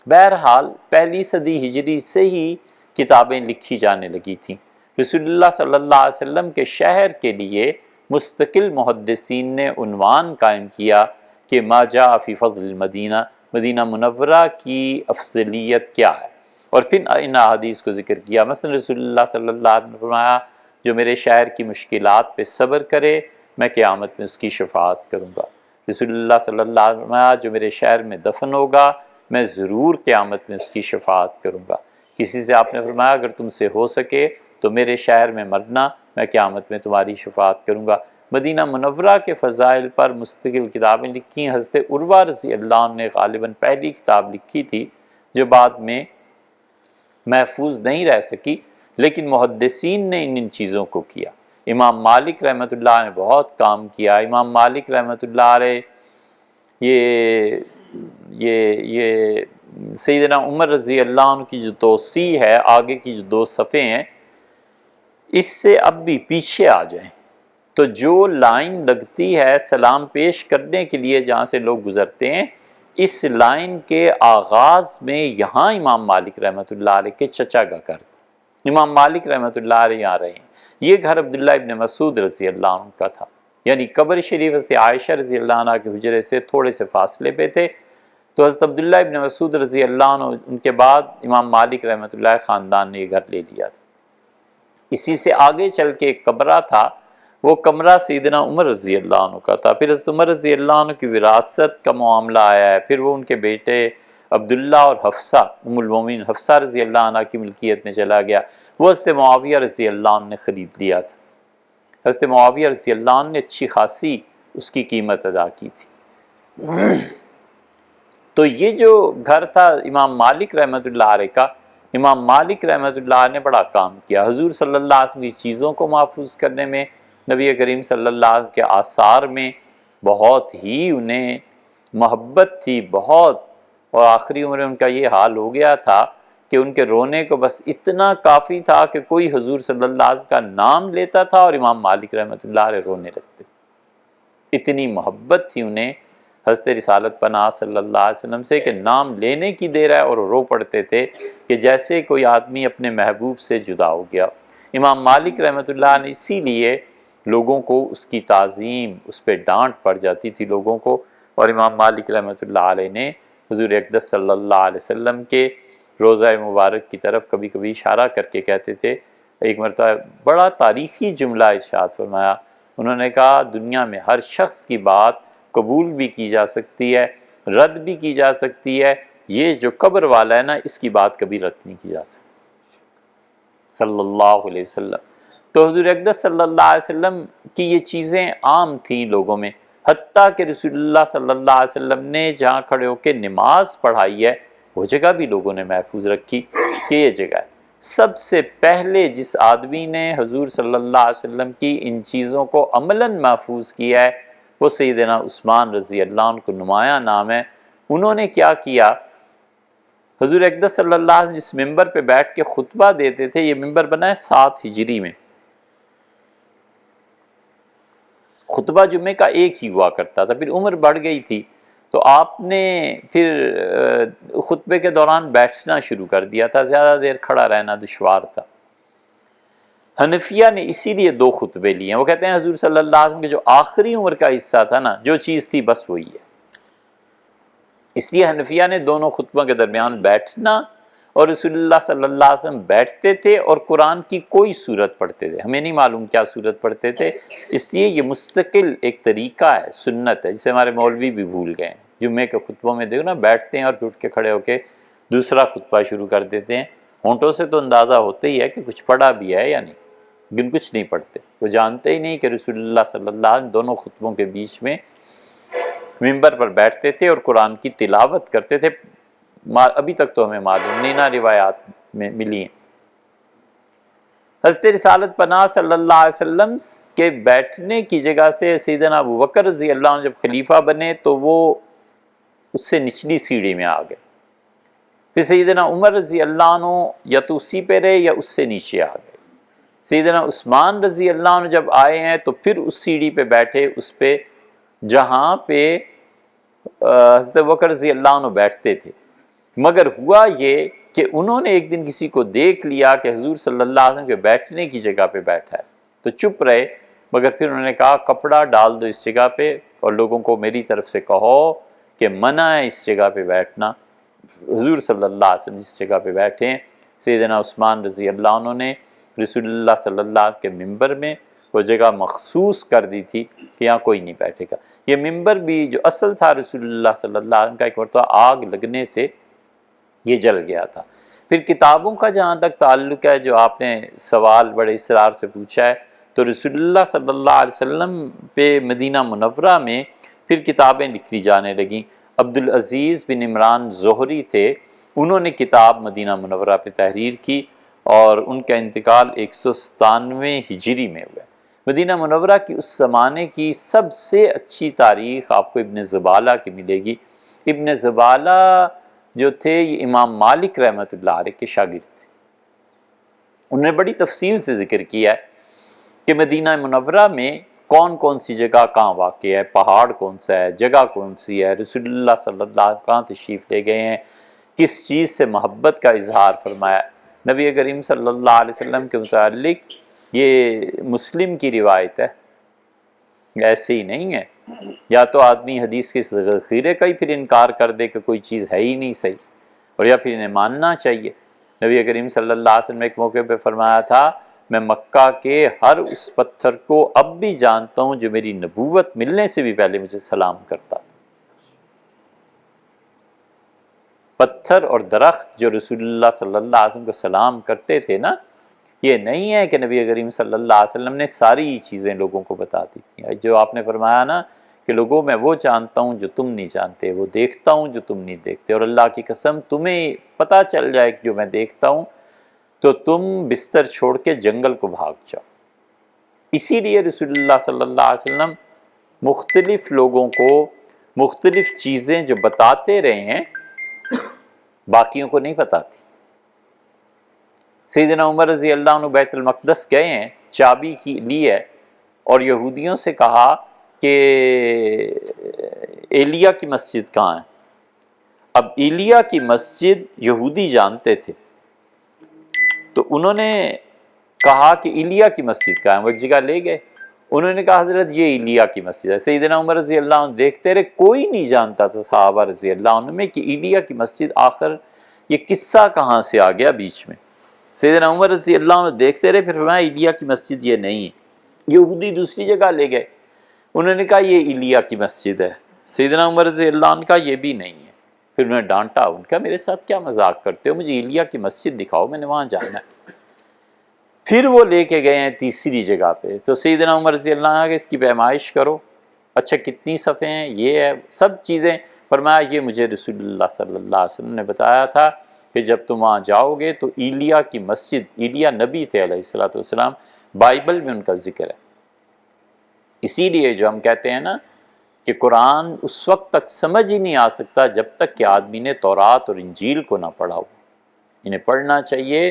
بہرحال پہلی صدی ہجری سے ہی کتابیں لکھی جانے لگی تھیں۔ رسول اللہ صلی اللہ علیہ وسلم کے شہر کے لیے مستقل محدثین نے عنوان قائم کیا کہ ما جاء فی فضل المدینہ، مدینہ منورہ کی افضلیت کیا ہے، اور پھر ان احادیث کو ذکر کیا۔ مثلا رسول اللہ صلی اللہ علیہ وسلم نے فرمایا جو میرے شہر کی مشکلات پہ صبر کرے میں قیامت میں اس کی شفاعت کروں گا۔ رسول اللہ صلی اللہ علیہ وسلم نے فرمایا جو میرے شہر میں دفن ہوگا میں ضرور قیامت میں اس کی شفاعت کروں گا۔ کسی سے آپ نے فرمایا اگر تم سے ہو سکے تو میرے شہر میں مرنا، میں قیامت میں تمہاری شفاعت کروں گا۔ مدینہ منورہ کے فضائل پر مستقل کتابیں لکھی۔ حضرت عروہ رضی اللہ عنہ نے غالباً پہلی کتاب لکھی تھی جو بعد میں محفوظ نہیں رہ سکی، لیکن محدثین نے ان چیزوں کو کیا۔ امام مالک رحمۃ اللہ نے بہت کام کیا۔ امام مالک رحمۃ اللہ علیہ یہ سیدنا عمر رضی اللہ عنہ کی جو توصیح ہے، آگے کی جو 2 صفحے ہیں، اس سے اب بھی پیچھے آ جائیں تو جو لائن لگتی ہے سلام پیش کرنے کے لیے جہاں سے لوگ گزرتے ہیں، اس لائن کے آغاز میں یہاں امام مالک رحمۃ اللہ علیہ کے چچا کا گھر تھا۔ امام مالک رحمۃ اللہ علیہ آ رہے ہیں، یہ گھر عبداللہ ابن مسعود رضی اللہ عنہ کا تھا، یعنی قبر شریف حضرت عائشہ رضی اللہ عنہ کے حجرے سے تھوڑے سے فاصلے پہ تھے، تو حضرت عبداللہ ابن مسعود رضی اللہ عنہ ان کے بعد امام مالک رحمۃ اللہ خاندان نے یہ گھر لے لیا تھا۔ اسی سے آگے چل کے ایک کمرہ تھا، وہ کمرہ سیدنا عمر رضی اللہ عنہ کا تھا، پھر حضرت عمر رضی اللہ عنہ کی وراثت کا معاملہ آیا ہے، پھر وہ ان کے بیٹے عبداللہ اور حفصہ ام المومنین حفصہ رضی اللہ عنہ کی ملکیت میں چلا گیا، وہ حضرت معاویہ رضی اللہ عنہ نے خرید لیا تھا۔ حضرت معاویہ رضی اللہ عنہ نے اچھی خاصی اس کی قیمت ادا کی تھی۔ تو یہ جو گھر تھا امام مالک رحمۃ اللہ علیہ کا، امام مالک رحمۃ اللہ علیہ نے بڑا کام کیا حضور صلی اللہ علیہ وسلم کی چیزوں کو محفوظ کرنے میں، نبی کریم صلی اللہ علیہ وسلم کے آثار میں بہت ہی انہیں محبت تھی بہت، اور آخری عمر میں ان کا یہ حال ہو گیا تھا کہ ان کے رونے کو بس اتنا کافی تھا کہ کوئی حضور صلی اللہ علیہ وسلم کا نام لیتا تھا اور امام مالک رحمۃ اللہ علیہ رونے لگتے، اتنی محبت تھی انہیں حضرت رسالت پناہ صلی اللہ علیہ وسلم سے کہ نام لینے کی دیر ہے اور رو پڑتے تھے کہ جیسے کوئی آدمی اپنے محبوب سے جدا ہو گیا۔ امام مالک رحمۃ اللہ نے اسی لیے لوگوں کو اس کی تعظیم، اس پہ ڈانٹ پڑ جاتی تھی لوگوں کو، اور امام مالک رحمۃ اللہ علیہ نے حضور اقدس صلی اللہ علیہ وسلم کے روضہ مبارک کی طرف کبھی کبھی اشارہ کر کے کہتے تھے، ایک مرتبہ بڑا تاریخی جملہ ارشاد فرمایا، انہوں نے کہا دنیا میں ہر شخص کی بات قبول بھی کی جا سکتی ہے، رد بھی کی جا سکتی ہے، یہ جو قبر والا ہے نا اس کی بات کبھی رد نہیں کی جا سکتی صلی اللہ علیہ وسلم۔ تو حضور اقدس صلی اللہ علیہ وسلم کی یہ چیزیں عام تھیں لوگوں میں، حتیٰ کہ رسول اللہ صلی اللہ علیہ وسلم نے جہاں کھڑے ہو کے نماز پڑھائی ہے وہ جگہ بھی لوگوں نے محفوظ رکھی کہ یہ جگہ ہے۔ سب سے پہلے جس آدمی نے حضور صلی اللہ علیہ وسلم کی ان چیزوں کو عملاً محفوظ کیا ہے وہ سیدنا عثمان رضی اللہ عنہ کو نمایاں نام ہے۔ انہوں نے کیا کیا، حضور اقدس صلی اللہ علیہ وسلم جس ممبر پہ بیٹھ کے خطبہ دیتے تھے، یہ ممبر بنا ہے 7 ہجری میں، خطبہ جمعے کا ایک ہی ہوا کرتا تھا، پھر عمر بڑھ گئی تھی تو آپ نے پھر خطبے کے دوران بیٹھنا شروع کر دیا تھا، زیادہ دیر کھڑا رہنا دشوار تھا۔ حنفیہ نے اسی لیے 2 خطبے لیے ہیں، وہ کہتے ہیں حضور صلی اللہ علیہ وسلم کے جو آخری عمر کا حصہ تھا نا، جو چیز تھی بس وہی ہے، اس لیے حنفیہ نے دونوں خطبوں کے درمیان بیٹھنا، اور رسول اللہ صلی اللہ علیہ وسلم بیٹھتے تھے اور قرآن کی کوئی سورت پڑھتے تھے، ہمیں نہیں معلوم کیا سورت پڑھتے تھے، اس لیے یہ مستقل ایک طریقہ ہے، سنت ہے، جسے ہمارے مولوی بھی بھول گئے ہیں۔ جمعے کے خطبوں میں دیکھو نا، بیٹھتے ہیں اور پھر اٹھ کے کھڑے ہو کے دوسرا خطبہ شروع کر دیتے ہیں، ہونٹوں سے تو اندازہ ہوتا ہی ہے کہ کچھ پڑھا بھی ہے یا نہیں، لیکن کچھ نہیں پڑھتے، وہ جانتے ہی نہیں کہ رسول اللہ صلی اللہ علیہ وسلم دونوں خطبوں کے بیچ میں ممبر پر بیٹھتے تھے اور قرآن کی تلاوت کرتے تھے۔ ابھی تک تو ہمیں معلوم نہیں، نہ روایات میں ملی ہیں۔ حضرت رسالت پناہ صلی اللہ علیہ وسلم کے بیٹھنے کی جگہ سے سیدنا ابو بکر رضی اللہ عنہ جب خلیفہ بنے تو وہ اس سے نچلی سیڑھی میں آ گئے، پھر سیدنا عمر رضی اللہ عنہ یا تو اسی پہ رہے یا اس سے نیچے آ گئے، سیدنا عثمان رضی اللہ عنہ جب آئے ہیں تو پھر اس سیڑھی پہ بیٹھے، اس پہ جہاں پہ حضرت ابو بکر رضی اللہ عنہ بیٹھتے تھے۔ مگر ہوا یہ کہ انہوں نے ایک دن کسی کو دیکھ لیا کہ حضور صلی اللہ علیہ وسلم کے بیٹھنے کی جگہ پہ بیٹھا ہے، تو چپ رہے، مگر پھر انہوں نے کہا کپڑا ڈال دو اس جگہ پہ اور لوگوں کو میری طرف سے کہو کہ منع ہے اس جگہ پہ بیٹھنا۔ حضور صلی اللہ علیہ وسلم جس جگہ پہ بیٹھے ہیں، سیدنا عثمان رضی اللہ عنہ نے رسول اللہ صلی اللہ علیہ وسلم کے ممبر میں وہ جگہ مخصوص کر دی تھی کہ یہاں کوئی نہیں بیٹھے گا۔ یہ ممبر بھی جو اصل تھا رسول اللہ صلی اللہ علیہ وسلم کا، ایک مرتبہ آگ لگنے سے یہ جل گیا تھا۔ پھر کتابوں کا جہاں تک تعلق ہے، جو آپ نے سوال بڑے اصرار سے پوچھا ہے، تو رسول اللہ صلی اللہ علیہ وسلم پہ مدینہ منورہ میں پھر کتابیں لکھی جانے لگیں۔ عبدالعزیز بن عمران زہری تھے، انہوں نے کتاب مدینہ منورہ پہ تحریر کی اور ان کا انتقال 197 ہجری میں ہوا۔ مدینہ منورہ کی اس زمانے کی سب سے اچھی تاریخ آپ کو ابن زبالہ کی ملے گی۔ ابن زبالہ جو تھے یہ امام مالک رحمۃ اللہ علیہ کے شاگرد تھے، انہوں نے بڑی تفصیل سے ذکر کیا ہے کہ مدینہ منورہ میں کون کون سی جگہ کہاں واقع ہے، پہاڑ کون سا ہے، جگہ کون سی ہے، رسول اللہ صلی اللہ علیہ وسلم کہاں تشریف لے گئے ہیں، کس چیز سے محبت کا اظہار فرمایا۔ نبی کریم صلی اللہ علیہ وسلم کے متعلق یہ مسلم کی روایت ہے، ایسے ہی نہیں ہے۔ یا تو آدمی حدیث کے ذخیرے کا ہی پھر انکار کر دے کہ کوئی چیز ہے ہی نہیں صحیح، اور یا پھر انہیں ماننا چاہیے۔ نبی کریم صلی اللہ علیہ وسلم نے ایک موقع پہ فرمایا تھا، میں مکہ کے ہر اس پتھر کو اب بھی جانتا ہوں جو میری نبوت ملنے سے بھی پہلے مجھے سلام کرتا تھا۔ پتھر اور درخت جو رسول اللہ صلی اللہ علیہ وسلم کو سلام کرتے تھے نا، یہ نہیں ہے کہ نبی کریم صلی اللہ علیہ وسلم نے ساری چیزیں لوگوں کو بتا دی تھیں۔ جو آپ نے فرمایا نا کہ لوگوں میں وہ جانتا ہوں جو تم نہیں جانتے، وہ دیکھتا ہوں جو تم نہیں دیکھتے، اور اللہ کی قسم تمہیں پتہ چل جائے کہ جو میں دیکھتا ہوں تو تم بستر چھوڑ کے جنگل کو بھاگ جاؤ۔ اسی لیے رسول اللہ صلی اللہ علیہ وسلم مختلف لوگوں کو مختلف چیزیں جو بتاتے رہے ہیں، باقیوں کو نہیں پتہ تھی۔ سیدنا عمر رضی اللہ عنہ بیت المقدس گئے ہیں، چابی کی لی ہے، اور یہودیوں سے کہا کہ ایلیا کی مسجد کہاں ہے۔ اب ایلیا کی مسجد یہودی جانتے تھے، تو انہوں نے کہا کہ ایلیا کی مسجد کہاں ہے، وہ ایک جگہ لے گئے، انہوں نے کہا حضرت یہ ایلیا کی مسجد ہے۔ سیدنا عمر رضی اللہ عنہ دیکھتے رہے، کوئی نہیں جانتا تھا صحابہ رضی اللہ عنہ میں کہ ایلیا کی مسجد آخر یہ قصہ کہاں سے آ گیا بیچ میں۔ سیدنا عمر رضی اللہ عنہ دیکھتے رہے، پھر فرمایا ایلیا کی مسجد یہ نہیں ہے۔ یہودی دوسری جگہ لے گئے، انہوں نے کہا یہ ایلیا کی مسجد ہے۔ سیدنا عمر رضی اللہ عنہ کا یہ بھی نہیں ہے۔ پھر انہوں نے ڈانٹا، ان کا میرے ساتھ کیا مذاق کرتے ہو، مجھے ایلیا کی مسجد دکھاؤ، میں نے وہاں جانا ہے۔ پھر وہ لے کے گئے ہیں تیسری جگہ پہ، تو سیدنا عمر رضی اللہ عنہ کہ اس کی پیمائش کرو، اچھا کتنی صفحے ہیں، یہ ہے سب چیزیں۔ فرمایا یہ مجھے رسول اللہ صلی اللہ علیہ وسلم نے بتایا تھا کہ جب تم وہاں جاؤ گے تو ایلیا کی مسجد، ایلیا نبی تھے علیہ الصلوۃ والسلام، بائبل میں ان کا ذکر ہے۔ اسی لیے جو ہم کہتے ہیں نا کہ قرآن اس وقت تک سمجھ ہی نہیں آ سکتا جب تک کہ آدمی نے تورات اور انجیل کو نہ پڑھا ہو۔ انہیں پڑھنا چاہیے۔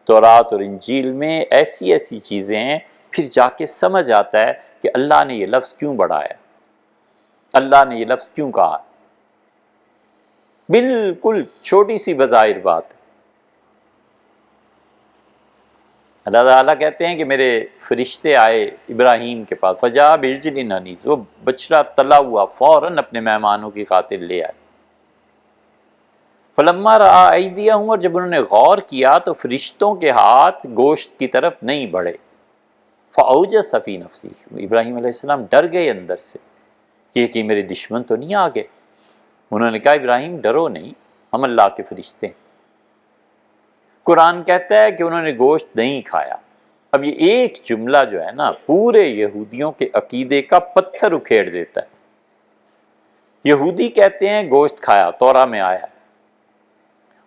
تورات اور انجیل میں ایسی ایسی چیزیں ہیں، پھر جا کے سمجھ آتا ہے کہ اللہ نے یہ لفظ کیوں بڑھایا، اللہ نے یہ لفظ کیوں کہا۔ بالکل چھوٹی سی بظاہر بات ہے۔ اللہ تعالیٰ کہتے ہیں کہ میرے فرشتے آئے ابراہیم کے پاس، فجاء بعجل حنیذ، وہ بچڑا تلا ہوا فوراً اپنے مہمانوں کی خاطر لے آئے۔ فلما رأى أيديهم، اور جب انہوں نے غور کیا تو فرشتوں کے ہاتھ گوشت کی طرف نہیں بڑھے۔ فأوجس في نفسه، ابراہیم علیہ السلام ڈر گئے اندر سے کہ میرے دشمن تو نہیں آ گئے۔ انہوں نے کہا ابراہیم ڈرو نہیں، ہم اللہ کے فرشتے ہیں۔ قرآن کہتا ہے کہ انہوں نے گوشت نہیں کھایا۔ اب یہ ایک جملہ جو ہے نا پورے یہودیوں کے عقیدے کا پتھر اکھیڑ دیتا ہے۔ یہودی کہتے ہیں گوشت کھایا، تورا میں آیا،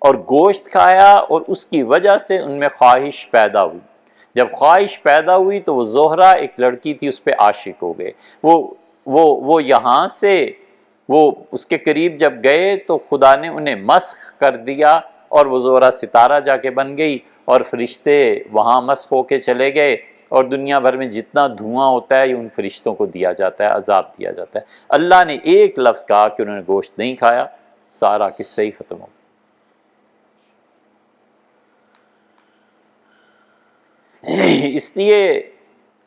اور گوشت کھایا اور اس کی وجہ سے ان میں خواہش پیدا ہوئی۔ جب خواہش پیدا ہوئی تو وہ زہرہ ایک لڑکی تھی، اس پہ عاشق ہو گئے۔ وہ یہاں سے وہ اس کے قریب جب گئے تو خدا نے انہیں مسخ کر دیا، اور وہ زہرہ ستارہ جا کے بن گئی، اور فرشتے وہاں مسخ ہو کے چلے گئے، اور دنیا بھر میں جتنا دھواں ہوتا ہے یہ ان فرشتوں کو دیا جاتا ہے، عذاب دیا جاتا ہے۔ اللہ نے ایک لفظ کہا کہ انہوں نے گوشت نہیں کھایا، سارا قصہ ہی ختم ہو گیا۔ اس لیے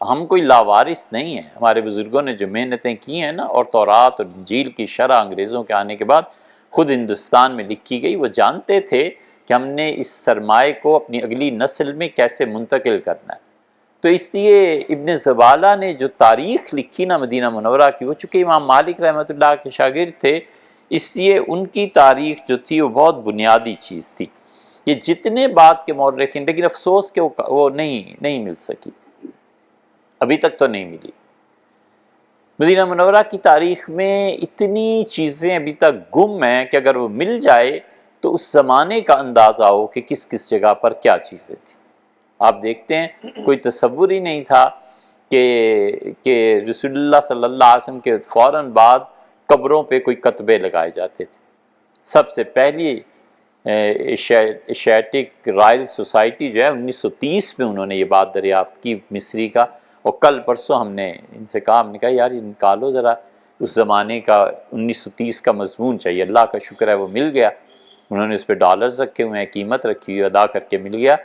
ہم کوئی لاوارث نہیں ہیں۔ ہمارے بزرگوں نے جو محنتیں کی ہیں نا، اور تورات اور انجیل کی شرح انگریزوں کے آنے کے بعد خود ہندوستان میں لکھی گئی، وہ جانتے تھے کہ ہم نے اس سرمائے کو اپنی اگلی نسل میں کیسے منتقل کرنا ہے۔ تو اس لیے ابن زبالہ نے جو تاریخ لکھی نا مدینہ منورہ کی، وہ چونکہ امام مالک رحمۃ اللہ کے شاگرد تھے، اس لیے ان کی تاریخ جو تھی وہ بہت بنیادی چیز تھی۔ یہ جتنے بعد کے مورخین، لیکن افسوس کہ وہ نہیں مل سکی، ابھی تک تو نہیں ملی۔ مدینہ منورہ کی تاریخ میں اتنی چیزیں ابھی تک گم ہیں کہ اگر وہ مل جائے تو اس زمانے کا اندازہ ہو کہ کس کس جگہ پر کیا چیزیں تھیں۔ آپ دیکھتے ہیں کوئی تصور ہی نہیں تھا کہ رسول اللہ صلی اللہ علیہ وسلم کے فوراً بعد قبروں پہ کوئی کتبے لگائے جاتے تھے۔ سب سے پہلی ایشیاٹک رائل سوسائٹی جو ہے 1930 میں انہوں نے یہ بات دریافت کی مصری کا، اور کل پرسوں ہم نے ان سے کہا، ہم نے کہا یار نکالو ذرا اس زمانے کا 1930 کا مضمون چاہیے، اللہ کا شکر ہے وہ مل گیا، انہوں نے اس پہ ڈالرز رکھے ہوئے ہیں، قیمت رکھی ہوئی ادا کر کے مل گیا۔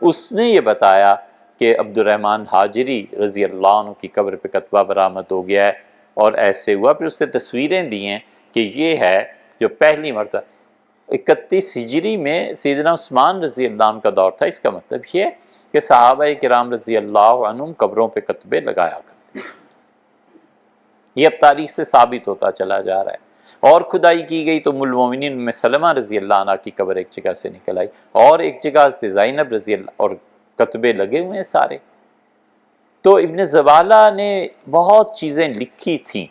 اس نے یہ بتایا کہ عبد الرحمن حاجری رضی اللہ عنہ کی قبر پہ کتبہ برآمد ہو گیا ہے، اور ایسے ہوا۔ پھر اس سے تصویریں دی ہیں کہ یہ ہے جو پہلی مرتبہ 31 ہجری میں سیدنا عثمان رضی اللہ عنہ کا دور تھا۔ اس کا مطلب یہ ہے کہ صحابہ کرام رضی اللہ عنہم قبروں پہ کتبے لگایا کرتے، یہ اب تاریخ سے ثابت ہوتا چلا جا رہا ہے۔ اور کھدائی کی گئی تو ام المومنین ام سلمہ رضی اللہ عنہ کی قبر ایک جگہ سے نکل آئی، اور ایک جگہ حضرت زینب رضی اللہ، اور کتبے لگے ہوئے ہیں سارے۔ تو ابن زبالہ نے بہت چیزیں لکھی تھیں،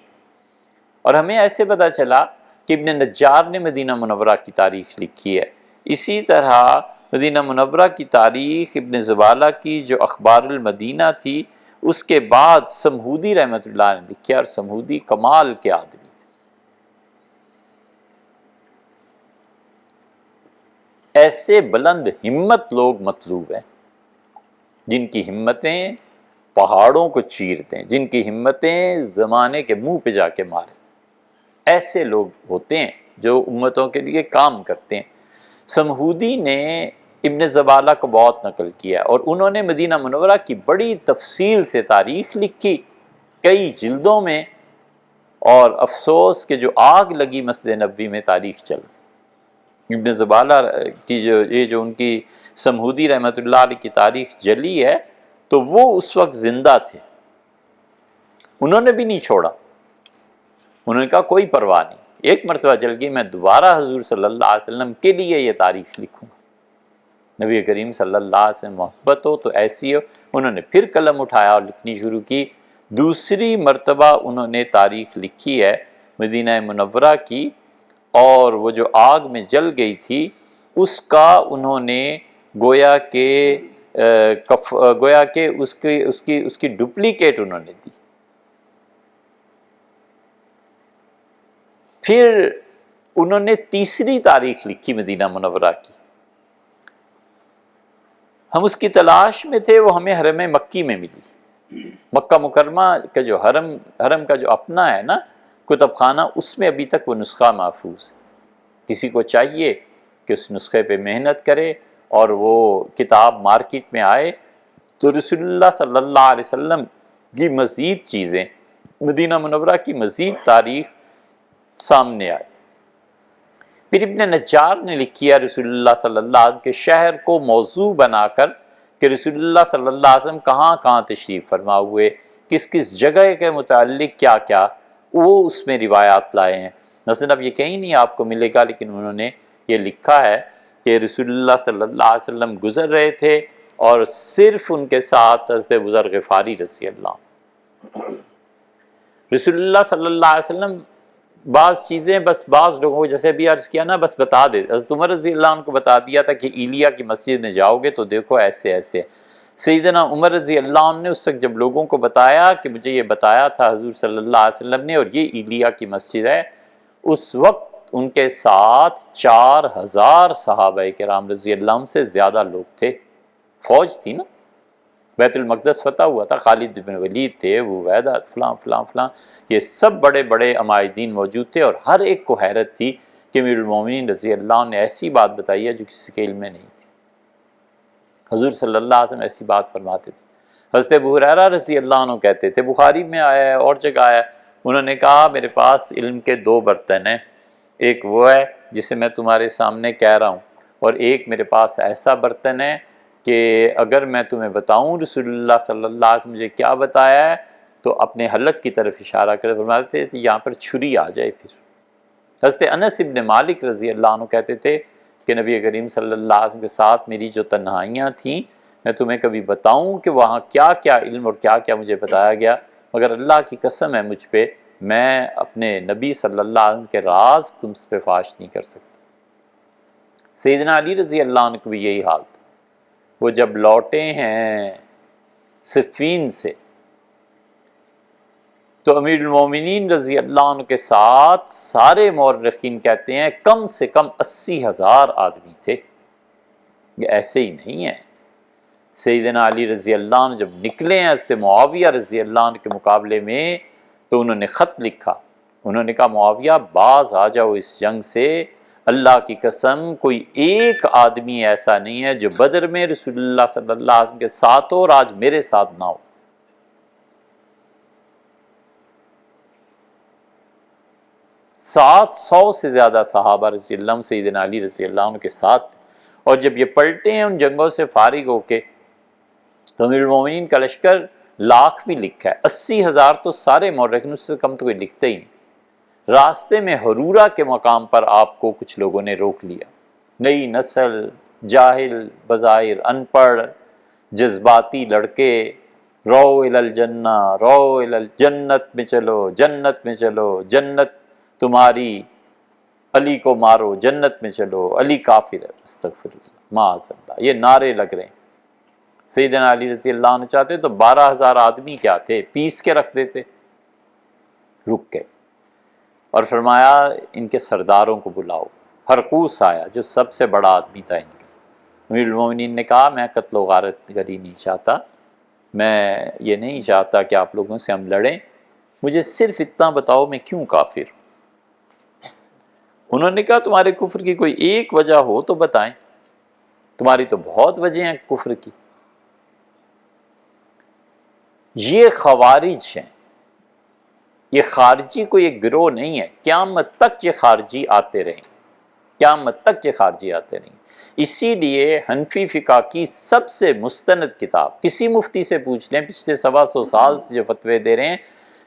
اور ہمیں ایسے پتہ چلا کہ ابن نجار نے مدینہ منورہ کی تاریخ لکھی ہے۔ اسی طرح مدینہ منورہ کی تاریخ ابن زبالہ کی جو اخبار المدینہ تھی، اس کے بعد سمہودی رحمۃ اللہ نے لکھی، اور سمہودی کمال کے آدمی تھے۔ ایسے بلند ہمت لوگ مطلوب ہیں جن کی ہمتیں پہاڑوں کو چیر دیں، جن کی ہمتیں زمانے کے منہ پہ جا کے ماریں۔ ایسے لوگ ہوتے ہیں جو امتوں کے لیے کام کرتے ہیں۔ سمہودی نے ابن زبالہ کو بہت نقل کیا، اور انہوں نے مدینہ منورہ کی بڑی تفصیل سے تاریخ لکھی کئی جلدوں میں، اور افسوس کہ جو آگ لگی مسجد نبوی میں تاریخ چل گئی۔ ابن زبالہ کی جو ان کی سمہودی رحمۃ اللہ علیہ کی تاریخ جلی ہے، تو وہ اس وقت زندہ تھے، انہوں نے بھی نہیں چھوڑا، انہوں نے کہا کوئی پرواہ نہیں، ایک مرتبہ جل گئی، میں دوبارہ حضور صلی اللہ علیہ وسلم کے لیے یہ تاریخ لکھوں گا، نبی کریم صلی اللہ علیہ وسلم محبت ہو تو ایسی ہو۔ انہوں نے پھر قلم اٹھایا اور لکھنی شروع کی۔ دوسری مرتبہ انہوں نے تاریخ لکھی ہے مدینہ منورہ کی، اور وہ جو آگ میں جل گئی تھی اس کا انہوں نے گویا کہ اس کی ڈپلیکیٹ انہوں نے دی۔ پھر انہوں نے تیسری تاریخ لکھی مدینہ منورہ کی، ہم اس کی تلاش میں تھے، وہ ہمیں حرم مکی میں ملی۔ مکہ مکرمہ کا جو حرم کا جو اپنا ہے نا کتب خانہ، اس میں ابھی تک وہ نسخہ محفوظ ہے۔ کسی کو چاہیے کہ اس نسخے پہ محنت کرے، اور وہ کتاب مارکیٹ میں آئے تو رسول اللہ صلی اللہ علیہ وسلم کی مزید چیزیں، مدینہ منورہ کی مزید تاریخ سامنے آئے۔ پھر ابن نجار نے لکھی ہے رسول اللہ صلی اللہ علیہ وسلم کے شہر کو موضوع بنا کر کہ رسول اللہ صلی اللہ علیہ وسلم کہاں کہاں تشریف فرما ہوئے، کس کس جگہ کے متعلق کیا کیا، وہ اس میں روایات لائے ہیں۔ مثلا اب یہ کہیں نہیں آپ کو ملے گا، لیکن انہوں نے یہ لکھا ہے کہ رسول اللہ صلی اللہ علیہ وسلم گزر رہے تھے، اور صرف ان کے ساتھ حضرت ابوذر غفاری رضی اللہ عنہ۔ رسول اللہ صلی اللہ علیہ وسلم بعض چیزیں بس بعض لوگوں کو، جیسے بھی عرض کیا نا، بس بتا دے۔ حضرت عمر رضی اللہ عنہ کو بتا دیا تھا کہ ایلیا کی مسجد میں جاؤ گے تو دیکھو ایسے ایسے۔ سیدنا عمر رضی اللہ عنہ نے اس وقت جب لوگوں کو بتایا کہ مجھے یہ بتایا تھا حضور صلی اللہ علیہ وسلم نے، اور یہ ایلیا کی مسجد ہے، اس وقت ان کے ساتھ 4000 صحابہ کرام رضی اللہ عنہ سے زیادہ لوگ تھے، فوج تھی نا، بیت المقدس فتح ہوا تھا، خالد بن ولید تھے، ابو عبیدہ، فلاں فلاں فلاں، یہ سب بڑے بڑے عمائدین موجود تھے، اور ہر ایک کو حیرت تھی کہ امیر المومنین رضی اللہ عنہ نے ایسی بات بتائی ہے جو کسی کے علم میں نہیں تھی۔ حضور صلی اللہ علیہ وسلم ایسی بات فرماتے تھے۔ حضرت ابو ہریرہ رضی اللہ عنہ کہتے تھے، بخاری میں آیا ہے اور جگہ آیا ہے، انہوں نے کہا میرے پاس علم کے 2 برتن ہیں، ایک وہ ہے جسے میں تمہارے سامنے کہہ رہا ہوں، اور ایک میرے پاس ایسا برتن ہے کہ اگر میں تمہیں بتاؤں رسول اللہ صلی اللہ علیہ وسلم مجھے کیا بتایا ہے تو اپنے حلق کی طرف اشارہ کرے، فرماتے تھے یہاں پر چھری آ جائے۔ پھر حضرت انس ابن مالک رضی اللہ عنہ کہتے تھے کہ نبی کریم صلی اللہ علیہ وسلم کے ساتھ میری جو تنہائیاں تھیں، میں تمہیں کبھی بتاؤں کہ وہاں کیا کیا علم اور کیا کیا مجھے بتایا گیا، مگر اللہ کی قسم ہے مجھ پہ، میں اپنے نبی صلی اللہ علیہ وسلم کے راز تم پہ فاش نہیں کر سکتا۔ سیدنا علی رضی اللہ عنہ کو بھی یہی حال تھا، وہ جب لوٹے ہیں صفین سے تو امیر المومنین رضی اللہ عنہ کے ساتھ سارے مورخین کہتے ہیں کم سے کم 80,000 آدمی تھے، یہ ایسے ہی نہیں ہے۔ سیدنا علی رضی اللہ عنہ جب نکلے ہیں حضرت معاویہ رضی اللہ عنہ کے مقابلے میں تو انہوں نے خط لکھا، انہوں نے کہا معاویہ باز آ جاؤ اس جنگ سے، اللہ کی قسم کوئی ایک آدمی ایسا نہیں ہے جو بدر میں رسول اللہ صلی اللہ علیہ وسلم کے ساتھ ہو اور آج میرے ساتھ نہ ہو۔ 700 سے زیادہ صحابہ رضی اللہ عنہ سیدنا علی رضی اللہ عنہ کے ساتھ، اور جب یہ پلٹے ہیں ان جنگوں سے فارغ ہو کے تو امیر المومنین کا لشکر لاکھ بھی لکھا ہے، 80,000 تو سارے مورخین اس سے کم تو کوئی لکھتے ہی نہیں۔ راستے میں حرورہ کے مقام پر آپ کو کچھ لوگوں نے روک لیا، نئی نسل، جاہل، بظاہر ان پڑھ، جذباتی لڑکے، رو الی الجنہ، رو الی الجنت میں چلو، جنت میں چلو، جنت تمہاری، علی کو مارو، جنت میں چلو، علی کافر ہے، استغفر اللہ معاذ اللہ، یہ نعرے لگ رہے ہیں۔ سیدنا علی رضی اللہ عنہ چاہتے تو 12,000 آدمی کیا تھے، پیس کے رکھ دیتے، رک کے، اور فرمایا ان کے سرداروں کو بلاؤ۔ ہرقوس آیا جو سب سے بڑا آدمی تھا ان کا۔ امیر المومنین نے کہا میں قتل و غارت گری نہیں چاہتا، میں یہ نہیں چاہتا کہ آپ لوگوں سے ہم لڑیں، مجھے صرف اتنا بتاؤ میں کیوں کافر ہوں۔ انہوں نے کہا تمہارے کفر کی کوئی ایک وجہ ہو تو بتائیں، تمہاری تو بہت وجہ ہیں کفر کی۔ یہ خوارج ہیں، یہ خارجی کوئی ایک گروہ نہیں ہے، قیامت تک یہ خارجی آتے رہیں، قیامت تک یہ خارجی آتے رہیں۔ اسی لیے حنفی فقہ کی سب سے مستند کتاب، کسی مفتی سے پوچھ لیں پچھلے 125 سال سے جو فتوے دے رہے ہیں،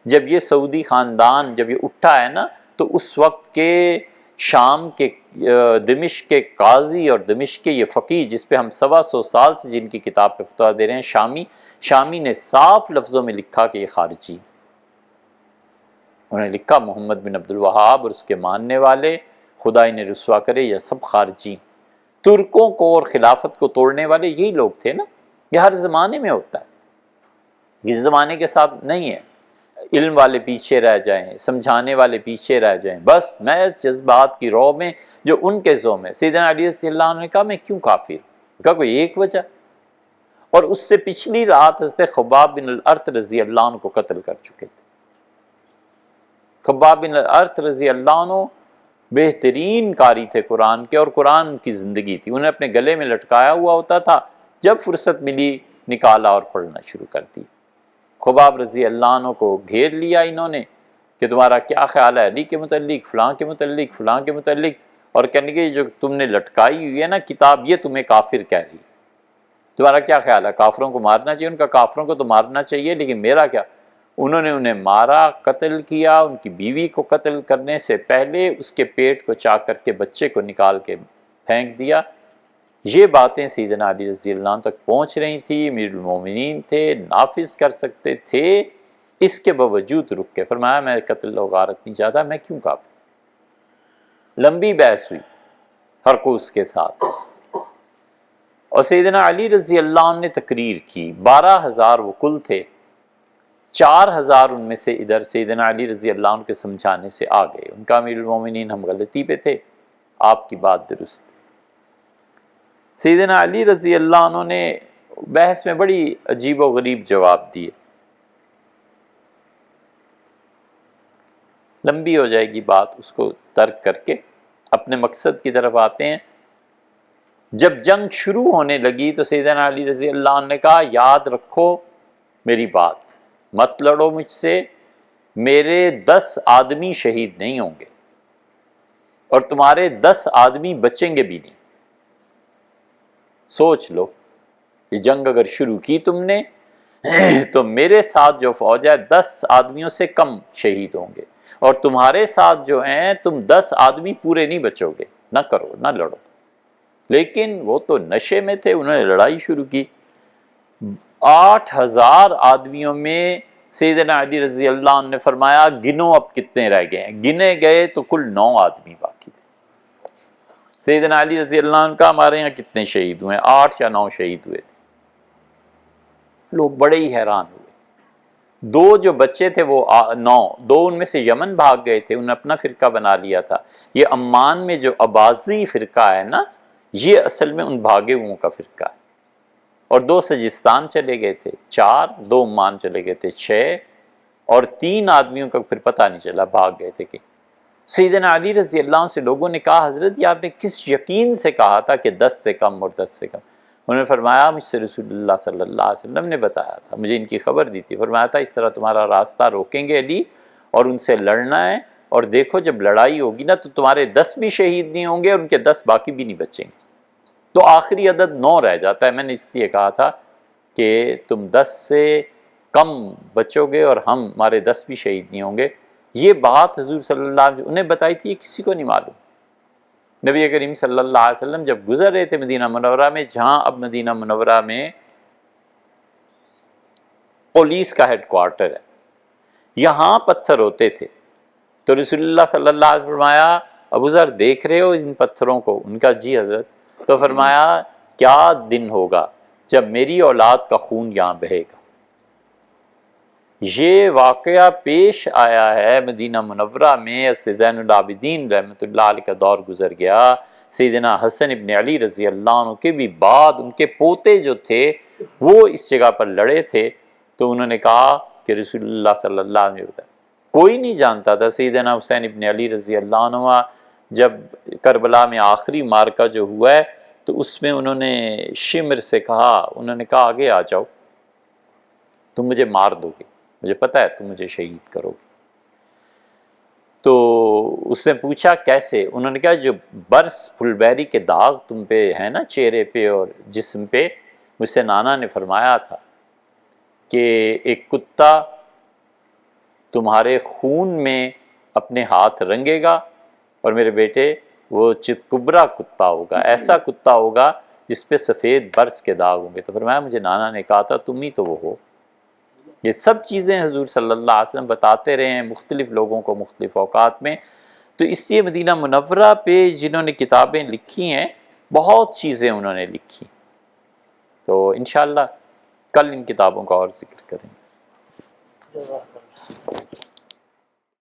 جب یہ سعودی خاندان جب یہ اٹھا ہے نا تو اس وقت کے شام کے دمشق کے قاضی اور دمشق کے یہ فقیہ جس پہ ہم 125 سال سے جن کی کتاب پہ فتویٰ دے رہے ہیں، شامی نے صاف لفظوں میں لکھا کہ یہ خارجی، انہوں نے لکھا محمد بن عبد الوہاب اور اس کے ماننے والے خدا انہیں رسوا کرے یہ سب خارجی، ترکوں کو اور خلافت کو توڑنے والے یہی لوگ تھے نا۔ یہ ہر زمانے میں ہوتا ہے، اس زمانے کے ساتھ نہیں ہے۔ علم والے پیچھے رہ جائیں، سمجھانے والے پیچھے رہ جائیں، بس محض جذبات کی رو میں جو ان کے ذو میں۔ سیدنا علی رضی اللہ عنہ نے کہا میں کیوں کافر ہوں، کہا کوئی ایک وجہ، اور اس سے پچھلی رات حضرت خباب بن الارت رضی اللہ عنہ کو قتل کر چکے تھے۔ خباب بن الارت رضی اللہ عنہ بہترین قاری تھے قرآن کے، اور قرآن کی زندگی تھی، انہیں اپنے گلے میں لٹکایا ہوا ہوتا تھا، جب فرصت ملی نکالا اور پڑھنا شروع کر دی۔ خباب رضی اللہ عنہ کو گھیر لیا انہوں نے کہ تمہارا کیا خیال ہے علی کے متعلق، فلاں کے متعلق، فلاں کے متعلق، اور کہنے کہ جو تم نے لٹکائی ہوئی ہے نا کتاب یہ تمہیں کافر کہہ رہی ہے، تمہارا کیا خیال ہے، کافروں کو مارنا چاہیے؟ ان کا کافروں کو تو مارنا چاہیے لیکن میرا کیا؟ انہوں نے انہیں مارا، قتل کیا، ان کی بیوی کو قتل کرنے سے پہلے اس کے پیٹ کو چاک کر کے بچے کو نکال کے پھینک دیا۔ یہ باتیں سیدنا علی رضی اللہ عنہ تک پہنچ رہی تھی، امیر المومنین تھے، نافذ کر سکتے تھے، اس کے باوجود رک کے فرمایا میں قتل و غارت نہیں چاہتا، میں کیوں کافر۔ لمبی بحث ہوئی ہرقوس کے ساتھ، اور سیدنا علی رضی اللہ عنہ نے تقریر کی، 12,000 وہ کل تھے، 4,000 ان میں سے ادھر سیدنا علی رضی اللہ عنہ کے سمجھانے سے آ گئے، ان کا امیر المومنین ہم غلطی پہ تھے، آپ کی بات درست۔ سیدنا علی رضی اللہ عنہ نے بحث میں بڑی عجیب و غریب جواب دیے، لمبی ہو جائے گی بات، اس کو ترک کر کے اپنے مقصد کی طرف آتے ہیں۔ جب جنگ شروع ہونے لگی تو سیدنا علی رضی اللہ عنہ نے کہا یاد رکھو میری بات، مت لڑو مجھ سے، میرے 10 آدمی شہید نہیں ہوں گے اور تمہارے 10 آدمی بچیں گے بھی نہیں۔ سوچ لو، یہ جنگ اگر شروع کی تم نے تو میرے ساتھ جو فوج ہے 10 آدمیوں سے کم شہید ہوں گے، اور تمہارے ساتھ جو ہیں تم 10 آدمی پورے نہیں بچو گے، نہ کرو، نہ لڑو۔ لیکن وہ تو نشے میں تھے، انہوں نے لڑائی شروع کی۔ 8,000 آدمیوں میں سیدنا علی رضی اللہ عنہ نے فرمایا گنو اب کتنے رہ گئے ہیں، گنے گئے تو کل 9 آدمی باقی تھے۔ سیدنا علی رضی اللہ عنہ کا ہمارے یہاں کتنے شہید ہوئے ہیں؟ 8 یا 9 شہید ہوئے تھے۔ لوگ بڑے ہی حیران ہوئے، دو جو بچے تھے وہ 9، دو ان میں سے یمن بھاگ گئے تھے، انہوں نے اپنا فرقہ بنا لیا تھا۔ یہ عمان میں جو اباضی فرقہ ہے نا، یہ اصل میں ان بھاگے ہوئوں کا فرقہ ہے۔ اور 2 سجستان چلے گئے تھے، 4، 2 عمان چلے گئے تھے 6، اور 3 آدمیوں کا پھر پتہ نہیں چلا بھاگ گئے تھے کہ۔ سیدنا علی رضی اللہ عنہ سے لوگوں نے کہا حضرت یہ آپ نے کس یقین سے کہا تھا کہ 10 سے کم اور 10 سے کم؟ انہوں نے فرمایا مجھ سے رسول اللہ صلی اللہ علیہ وسلم نے بتایا تھا، مجھے ان کی خبر دی تھی، فرمایا تھا اس طرح تمہارا راستہ روکیں گے علی اور ان سے لڑنا ہے، اور دیکھو جب لڑائی ہوگی نا تو تمہارے 10 بھی شہید نہیں ہوں گے اور ان کے 10 باقی بھی نہیں بچیں گے۔ تو آخری عدد 9 رہ جاتا ہے۔ میں نے اس لیے کہا تھا کہ تم 10 سے کم بچو گے اور ہمارے 10 بھی شہید نہیں ہوں گے۔ یہ بات حضور صلی اللہ علیہ وسلم انہیں بتائی تھی، یہ کسی کو نہیں معلوم۔ نبی کریم صلی اللہ علیہ وسلم جب گزر رہے تھے مدینہ منورہ میں، جہاں اب مدینہ منورہ میں پولیس کا ہیڈ کوارٹر ہے، یہاں پتھر ہوتے تھے، تو رسول اللہ صلی اللہ علیہ وسلم فرمایا ابو ذر دیکھ رہے ہو ان پتھروں کو؟ ان کا جی حضرت۔ تو فرمایا کیا دن ہوگا جب میری اولاد کا خون یہاں بہے گا۔ یہ واقعہ پیش آیا ہے مدینہ منورہ میں، زین العابدین رحمۃ اللہ علیہ کا دور گزر گیا، سیدنا حسن ابن علی رضی اللہ عنہ کے بھی بعد ان کے پوتے جو تھے وہ اس جگہ پر لڑے تھے، تو انہوں نے کہا کہ رسول اللہ صلی اللہ علیہ وسلم نے بتایا۔ کوئی نہیں جانتا تھا سیدنا حسین ابن علی رضی اللہ عنہ جب کربلا میں آخری مارکہ جو ہوا ہے تو اس میں انہوں نے شمر سے کہا، انہوں نے کہا آگے آ جاؤ، تم مجھے مار دو گے، مجھے پتہ ہے تم مجھے شہید کرو گے۔ تو اس نے پوچھا کیسے؟ انہوں نے کہا جو برس پھلبیری کے داغ تم پہ ہیں نا چہرے پہ اور جسم پہ، مجھ سے نانا نے فرمایا تھا کہ ایک کتا تمہارے خون میں اپنے ہاتھ رنگے گا، اور میرے بیٹے وہ چتکبرا کتا ہوگا، ایسا کتا ہوگا جس پہ سفید برس کے داغ ہوں گے۔ تو فرمایا مجھے نانا نے کہا تھا تم ہی تو وہ ہو۔ یہ سب چیزیں حضور صلی اللہ علیہ وسلم بتاتے رہے ہیں مختلف لوگوں کو مختلف اوقات میں۔ تو اس لیے مدینہ منورہ پہ جنہوں نے کتابیں لکھی ہیں بہت چیزیں انہوں نے لکھی، تو انشاءاللہ کل ان کتابوں کا اور ذکر کریں گے۔